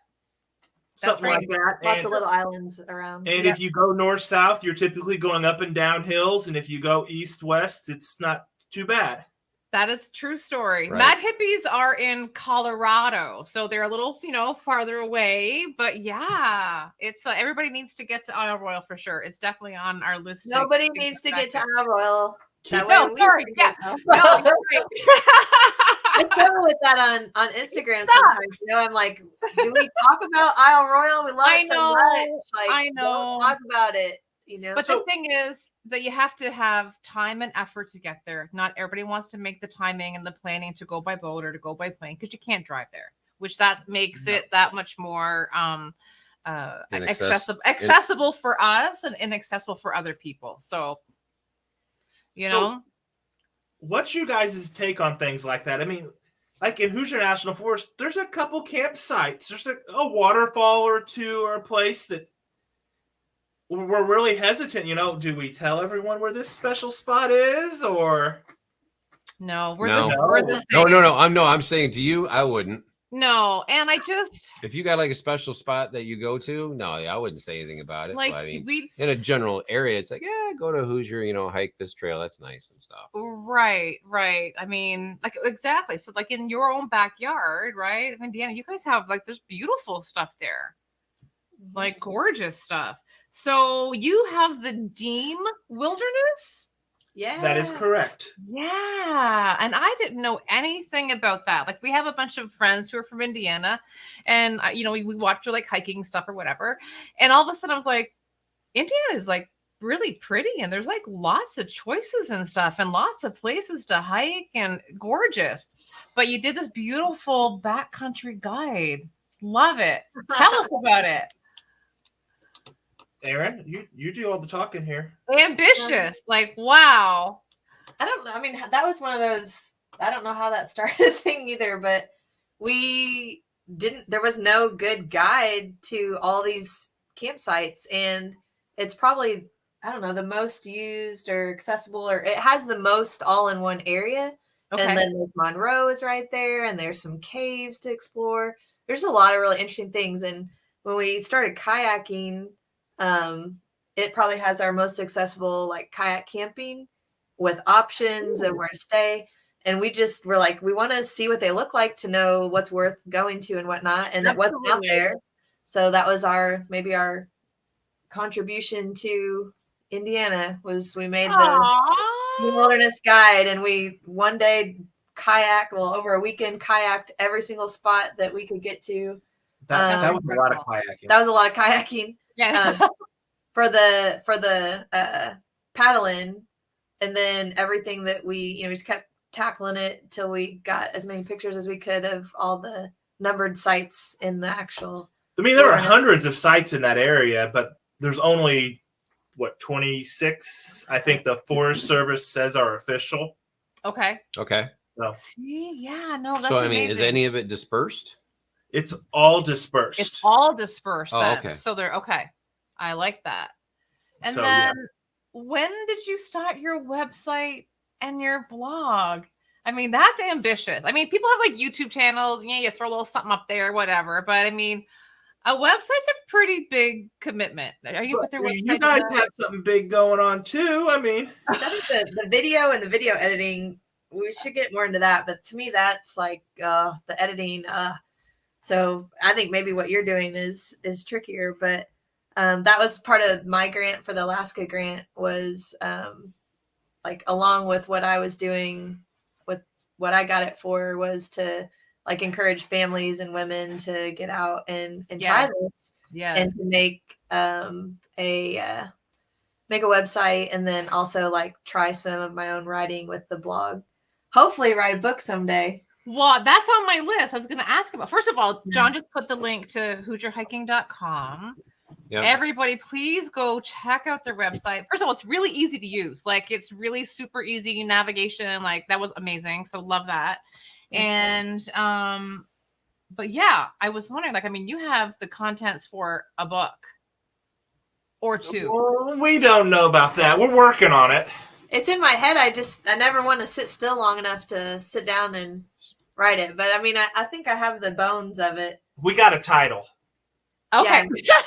Something like that. Lots of little islands around. And if you go north-south, you're typically going up and down hills. And if you go east-west, it's not too bad. That is true story. Right. Mad Hippies are in Colorado, so they're a little, farther away. But yeah, it's everybody needs to get to Isle Royal for sure. It's definitely on our list. Nobody needs to get to Isle Royal. Sorry. Yeah. No, I struggle with that on Instagram sometimes. I'm like, do we talk about Isle Royal? We love it so much. Like, I know. Don't talk about it. But the thing is that you have to have time and effort to get there. Not everybody wants to make the timing and the planning to go by boat or to go by plane because you can't drive there, which that makes it that much more accessible for us and inaccessible for other people. So, So what's you guys' take on things like that? I mean, like in Hoosier National Forest, there's a couple campsites. There's a waterfall or two or a place that we're really hesitant. Do we tell everyone where this special spot is, or no? We're the No. I'm saying to you, I wouldn't. No, and if you got like a special spot that you go to, no, I wouldn't say anything about it. Like, but, I mean, in a general area, it's like, go to Hoosier, hike this trail. That's nice and stuff. Right. I mean, like, exactly. So like in your own backyard, right? Indiana, you guys have there's beautiful stuff there, like gorgeous stuff. So you have the Deem Wilderness? Yeah. That is correct. Yeah. And I didn't know anything about that. Like, we have a bunch of friends who are from Indiana, and, we watch like hiking stuff or whatever. And all of a sudden I was like, Indiana is like really pretty, and there's like lots of choices and stuff and lots of places to hike and gorgeous. But you did this beautiful backcountry guide. Love it. Tell us about it. Erinn, you do all the talking here. Ambitious. Like, wow. I don't know. I mean, that was one of those, I don't know how that started thing either, but there was no good guide to all these campsites. And it's probably, I don't know, the most used or accessible, or it has the most all in one area. Okay. And then Monroe is right there, and there's some caves to explore. There's a lot of really interesting things. And when we started kayaking, it probably has our most accessible like kayak camping with options and where to stay. And we just were like, we want to see what they look like to know what's worth going to and whatnot. And it wasn't out there. So that was our contribution to Indiana, was we made the wilderness guide, and we one day over a weekend kayaked every single spot that we could get to. That was a lot of kayaking. That was a lot of kayaking. Yeah. For the paddling, and then everything that we just kept tackling it till we got as many pictures as we could of all the numbered sites in the actual. I mean, there are hundreds of sites in that area, but there's only 26. I think the Forest Service says are official. Okay. So. See, yeah, no, that's amazing. Is any of it dispersed? It's all dispersed. Okay. So they're okay. I like that. And then when did you start your website and your blog? I mean, that's ambitious. I mean, people have like YouTube channels, you throw a little something up there, whatever. But I mean, a website's a pretty big commitment. Are you with their website? You guys have something big going on too. I mean, the video and the video editing, we should get more into that. But to me, that's like the editing. So I think maybe what you're doing is trickier, but that was part of my grant for the Alaska grant, was like along with what I was doing with what I got it for, was to like encourage families and women to get out and try this, and to make a website, and then also like try some of my own writing with the blog. Hopefully write a book someday. Well, that's on my list. I was going to ask about. First of all, John just put the link to HoosierHiking.com. Yep. Everybody, please go check out their website. First of all, it's really easy to use. Like, it's really super easy navigation. Like, that was amazing. So love that. And, but yeah, I was wondering, like, I mean, you have the contents for a book. or 2? Well, we don't know about that. We're working on it. It's in my head. I never want to sit still long enough to sit down and write it. But I mean, I think I have the bones of it. We got a title. Okay. Yeah.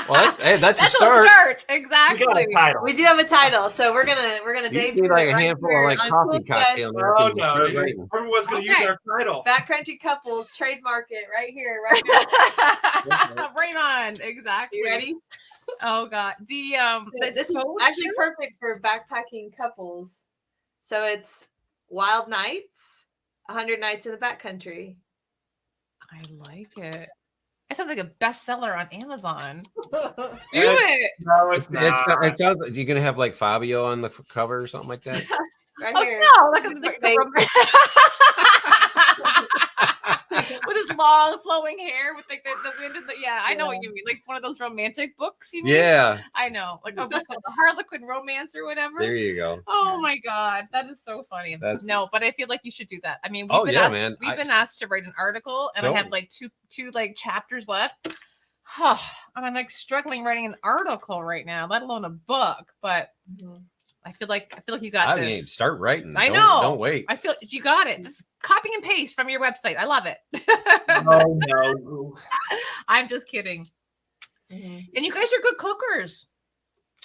Well, that's a That's start. Exactly. We got a title. We do have a title, so we're gonna You debut need like it a right handful here of like on coffee Cool cocktails. Cast. Oh no! Everyone's going to use our title. Backcountry couples trademark it right here, right now. Right on. Exactly. You ready? Oh God. This is actually perfect for backpacking couples. So it's Wild Nights, 100 Nights in the Backcountry. I like it. It sounds like a bestseller on Amazon. Do Uh, it. No, it's not. It sounds like you're gonna have like Fabio on the cover or something like that. Right Oh here. no! Like Big. with his long flowing hair, with like the wind and I know what you mean. Like one of those romantic books. You mean? Yeah, I know. Like what's called the Harlequin romance or whatever. there you go. Oh my God, that is so funny. No, but I feel like you should do that. I mean, we've been asked, We've been asked to write an article, and I have like two like chapters left. And I'm like struggling writing an article right now, let alone a book. But I feel like you got this. I mean, start writing. I know. Don't wait. I feel you got it. Just copy and paste from your website. I love it. Oh no! I'm just kidding. And you guys are good cookers.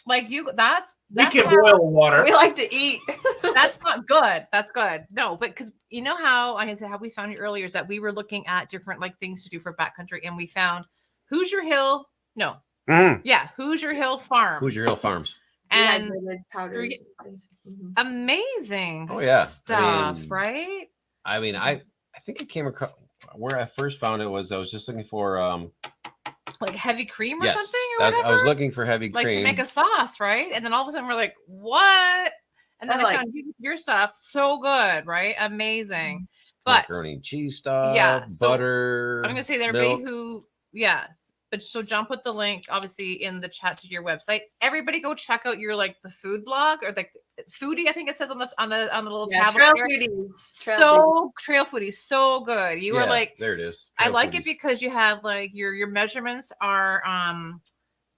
Like you, that's We can boil water. We like to eat. That's not good. That's good. No, but because you know how I said how we found you earlier is that we were looking at different like things to do for backcountry, and we found Hoosier Hill. No, Hoosier Hill Farms. Hoosier Hill Farms. And powders. Amazing. Oh yeah, stuff, right? I mean, I think it came across where I first found it was I was just looking for like heavy cream or something or I whatever. was looking for heavy cream, like to make a sauce, right? And then all of a sudden we're like, what? And then I found your stuff so good, right? Amazing. But macaroni and cheese stuff, butter. I'm gonna say that everybody who but so jump with the link obviously in the chat to your website. Everybody go check out your like the food blog or like foodie, I think it says on the little tablet. Trail Foodies. Trail Foodies, so good. You are like there it is. I like it because you have like your measurements are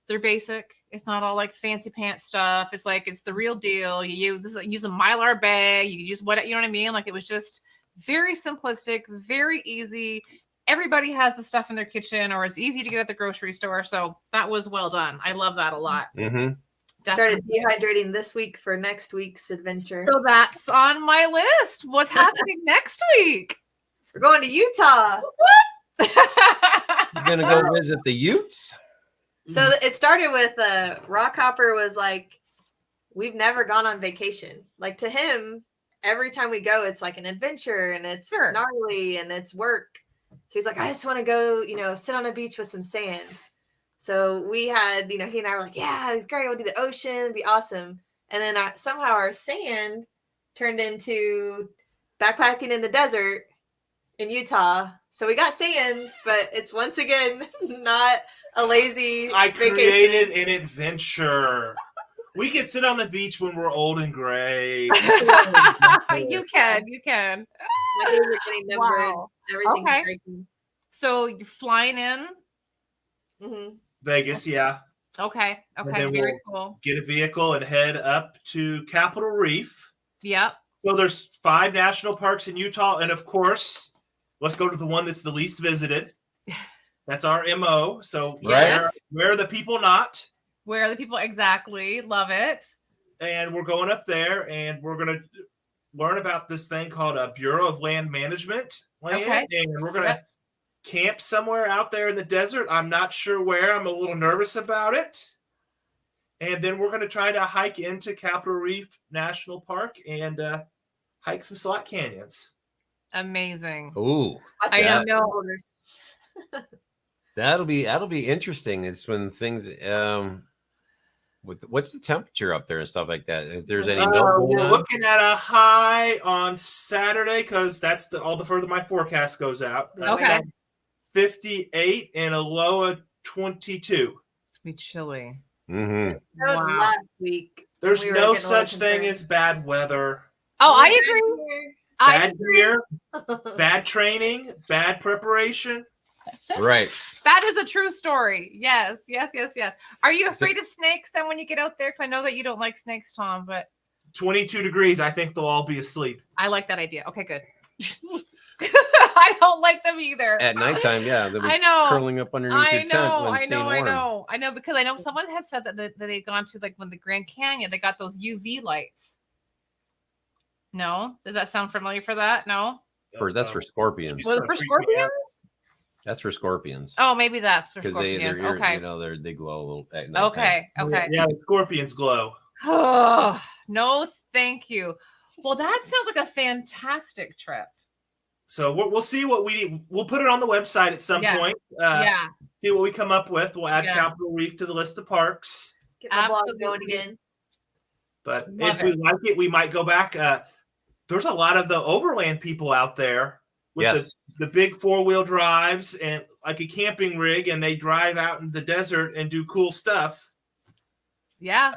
they're basic. It's not all like fancy pants stuff. It's like it's the real deal. You use a Mylar bag. You use what you know what I mean? Like it was just very simplistic, very easy. Everybody has the stuff in their kitchen, or it's easy to get at the grocery store. So that was well done. I love that a lot. Mm-hmm. Started dehydrating this week for next week's adventure. So that's on my list. What's happening next week? We're going to Utah. You're gonna go visit the Utes. So it started with Rockhopper was like, we've never gone on vacation. Like to him, every time we go, it's like an adventure and it's gnarly and it's work. So he's like, I just want to go, sit on a beach with some sand. So we had, he and I were like, yeah, it's great. We'll do the ocean. It'd be awesome. And then somehow our sand turned into backpacking in the desert in Utah. So we got sand, but it's once again not a lazy vacation. Created an adventure. We can sit on the beach when we're old and gray. You can. My days are getting numbered. Wow. Everything's breaking. So you're flying in? Mm-hmm. Vegas, yeah. Okay. Very cool. Get a vehicle and head up to Capitol Reef. Yep. So there's 5 national parks in Utah. And of course, let's go to the one that's the least visited. That's our MO. So where are the people not? Where are the people? Exactly. Love it. And we're going up there and we're going to learn about this thing called a Bureau of Land Management land. Okay. And we're going to camp somewhere out there in the desert. I'm not sure where. I'm a little nervous about it. And then we're going to try to hike into Capitol Reef National Park and hike some slot canyons. Amazing. Ooh. I know. That'll be interesting. It's when things what's the temperature up there and stuff like that. If there's any we're looking at a high on Saturday because that's all the further my forecast goes out. Okay. 58 and a low of 22. It's be chilly. Mm-hmm. That was last week. There's no such thing as bad weather. Oh, I agree. Bad gear, bad training, bad preparation. Right. That is a true story. Yes. Are you afraid of snakes then when you get out there? Because I know that you don't like snakes, Tom, but 22 degrees. I think they'll all be asleep. I like that idea. Okay, good. I don't like them either. At nighttime, yeah, they'll be I know. curling up underneath your tent when staying warm. I know, because I know someone had said that they'd gone to like when the Grand Canyon, they got those UV lights. No? Does that sound familiar for that? No? That's for scorpions. Was it for scorpions? That's for scorpions. Oh, maybe that's for Because scorpions. okay. You know, they glow a little at nighttime. Okay. Yeah, the scorpions glow. Oh, no, thank you. Well, that sounds like a fantastic trip. So we'll see what we need. We'll put it on the website at some point. See what we come up with. We'll add Capitol Reef to the list of parks. Get my blog going again. But if we like it, we might go back. There's a lot of the overland people out there with the big 4-wheel drives and like a camping rig, and they drive out in the desert and do cool stuff. Yeah.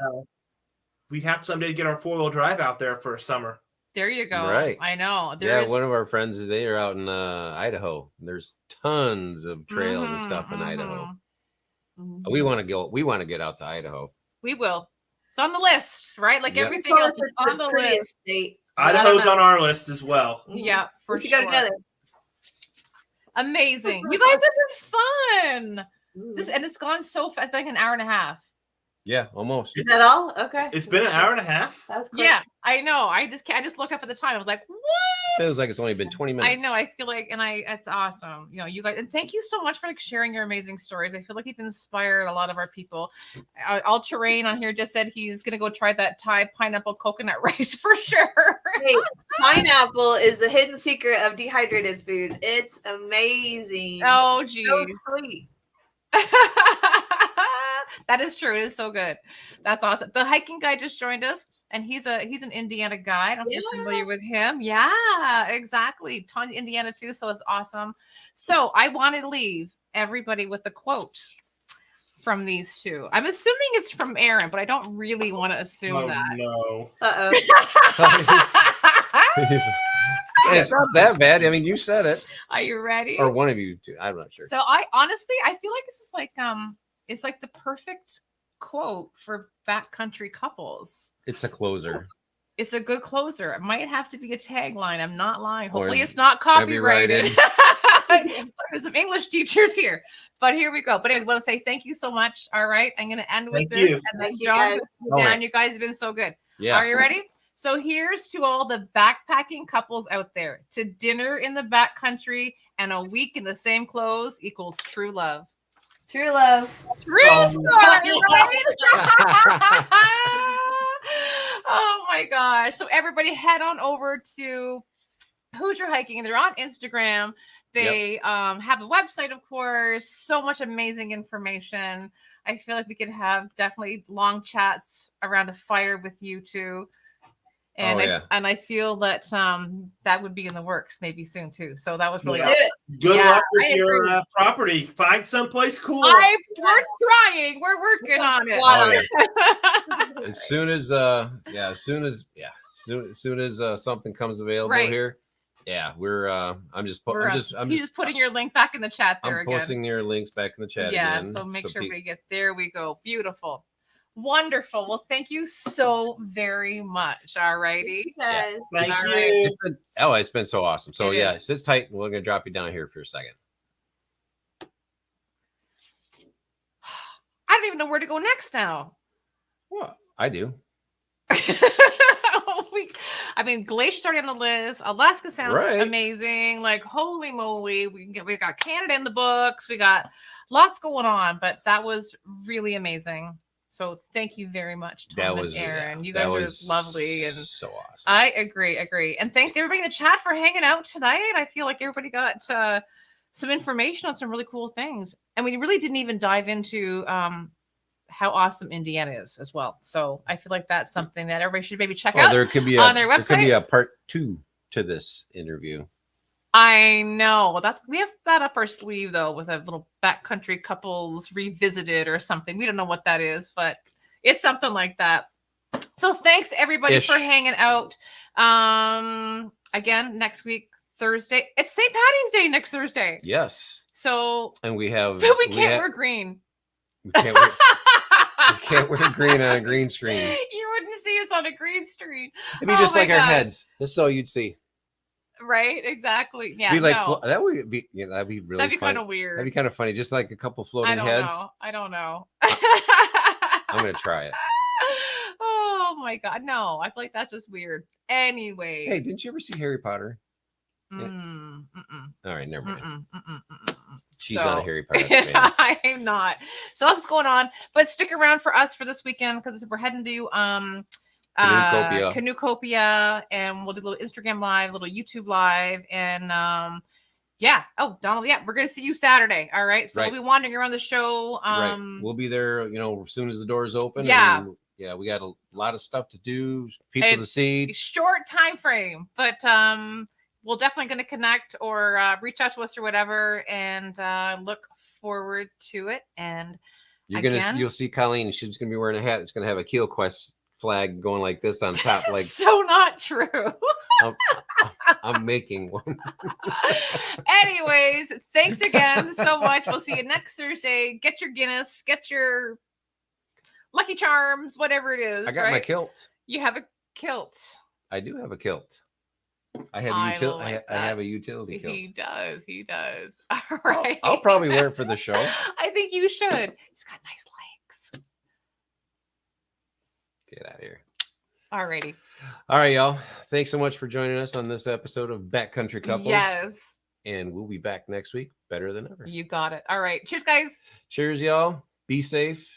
We'd have someday to get our 4-wheel drive out there for a summer. There you go. Right. I know. One of our friends, they are out in Idaho. There's tons of trails and stuff in Idaho. Mm-hmm. We want to go. We want to get out to Idaho. We will. It's on the list, right? Like everything else is on the list. State. Idaho's on our list as well. Yeah, for sure. Go together. Amazing. You guys have been fun. And it's gone so fast, like an hour and a half. Yeah, almost. Is that all? Okay. It's been an hour and a half. That was quick. Yeah, I know. I just looked up at the time. I was like, what? Feels like it's only been 20 minutes. I know. I feel like, it's awesome. You know, you guys, and thank you so much for sharing your amazing stories. I feel like you've inspired a lot of our people. All Terrain on here just said he's going to go try that Thai pineapple coconut rice for sure. Hey, pineapple is the hidden secret of dehydrated food. It's amazing. Oh, geez. So sweet. That is true. It is so good. That's awesome. The hiking guy just joined us, and he's an Indiana guy. I don't know if you're familiar with him. Yeah, exactly. Tony, Indiana too. So it's awesome. So I want to leave everybody with a quote from these two. I'm assuming it's from Erinn, but I don't really want to assume that. No. It's not that bad. I mean, you said it. Are you ready? Or one of you two. I'm not sure. So I honestly feel like this is like it's like the perfect quote for backcountry couples. It's a closer. It's a good closer. It might have to be a tagline. I'm not lying. Hopefully it's not copyrighted. There's some English teachers here, but here we go. But anyways, I want to say thank you so much. All right. I'm going to end with this. You. And then John, you guys have been so good. Yeah. Are you ready? So here's to all the backpacking couples out there. To dinner in the backcountry and a week in the same clothes equals true love. True love. True story, right? Oh my gosh. So everybody head on over to Hoosier Hiking. They're on Instagram. They have a website, of course. So much amazing information. I feel like we could have definitely long chats around a fire with you two. And I feel that that would be in the works maybe soon too. So that was really awesome. Good luck with your property. Find someplace cool. We're trying. We're working on it. As soon as something comes available here. Yeah, we're I'm just putting your link back in the chat there again. I'm posting your links back in the chat again. Yeah, so make sure everybody gets there. We go. Beautiful. Wonderful. Well, thank you so very much. All righty. Yes. Thank you. It's been so awesome. So sit tight and we're going to drop you down here for a second. I don't even know where to go next now. Well, I do. Glacier's already on the list. Alaska sounds amazing. Like, holy moly. We got Canada in the books. We got lots going on, but that was really amazing. So thank you very much, Tom and Erinn. You guys are lovely and so awesome. I agree. And thanks to everybody in the chat for hanging out tonight. I feel like everybody got some information on some really cool things. And we really didn't even dive into how awesome Indiana is as well. So I feel like that's something that everybody should maybe check out there could be on their website. There could be a part 2 to this interview. I know. Well, we have that up our sleeve though, with a little backcountry couples revisited or something. We don't know what that is, but it's something like that. So thanks everybody for hanging out. Again, next week Thursday. It's St. Patty's Day next Thursday. Yes. So And we have. but we can't wear green. We can't wear, we can't wear green on a green screen. You wouldn't see us on a green screen. It'd be just like our heads. That's all you'd see. Right? Exactly. Yeah. Be like that would be. Yeah, that'd be really. That'd be kind of weird. That'd be kind of funny. Just like a couple floating heads. I don't know. I'm gonna try it. Oh my god, no! I feel like that's just weird. Anyways. Hey, didn't you ever see Harry Potter? Mm, all right, never mind. She's So, not a Harry Potter fan. I am not. So that's what's going on. But stick around for us for this weekend because we're heading to Canoecopia, and we'll do a little Instagram live, a little YouTube live, and yeah. Oh, Donald, yeah, we're gonna see you Saturday. All right. So Right. we'll be wandering around the show. Right. We'll be there, as soon as the doors open. Yeah. And, yeah, we got a lot of stuff to do, people to see. Short time frame, but we're definitely going to connect or reach out to us or whatever, and look forward to it. And You'll see Colleen. She's gonna be wearing a hat. It's gonna have a Keel Quest flag going like this on top. Like so not true. I'm making one. Anyways, thanks again so much. We'll see you next Thursday. Get your Guinness, get your Lucky Charms, whatever it is. I got my kilt. You have a kilt. I do have a kilt. I have I have a utility kilt. He does. All right. I'll probably wear it for the show. I think you should. He's got nice legs. Get out of here. All righty. All right, y'all. Thanks so much for joining us on this episode of Backcountry Couples. Yes. And we'll be back next week better than ever. You got it. All right. Cheers, guys. Cheers, y'all. Be safe.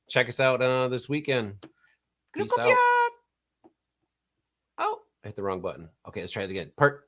Check us out this weekend. Peace out. Oh, I hit the wrong button. Okay, let's try it again. Part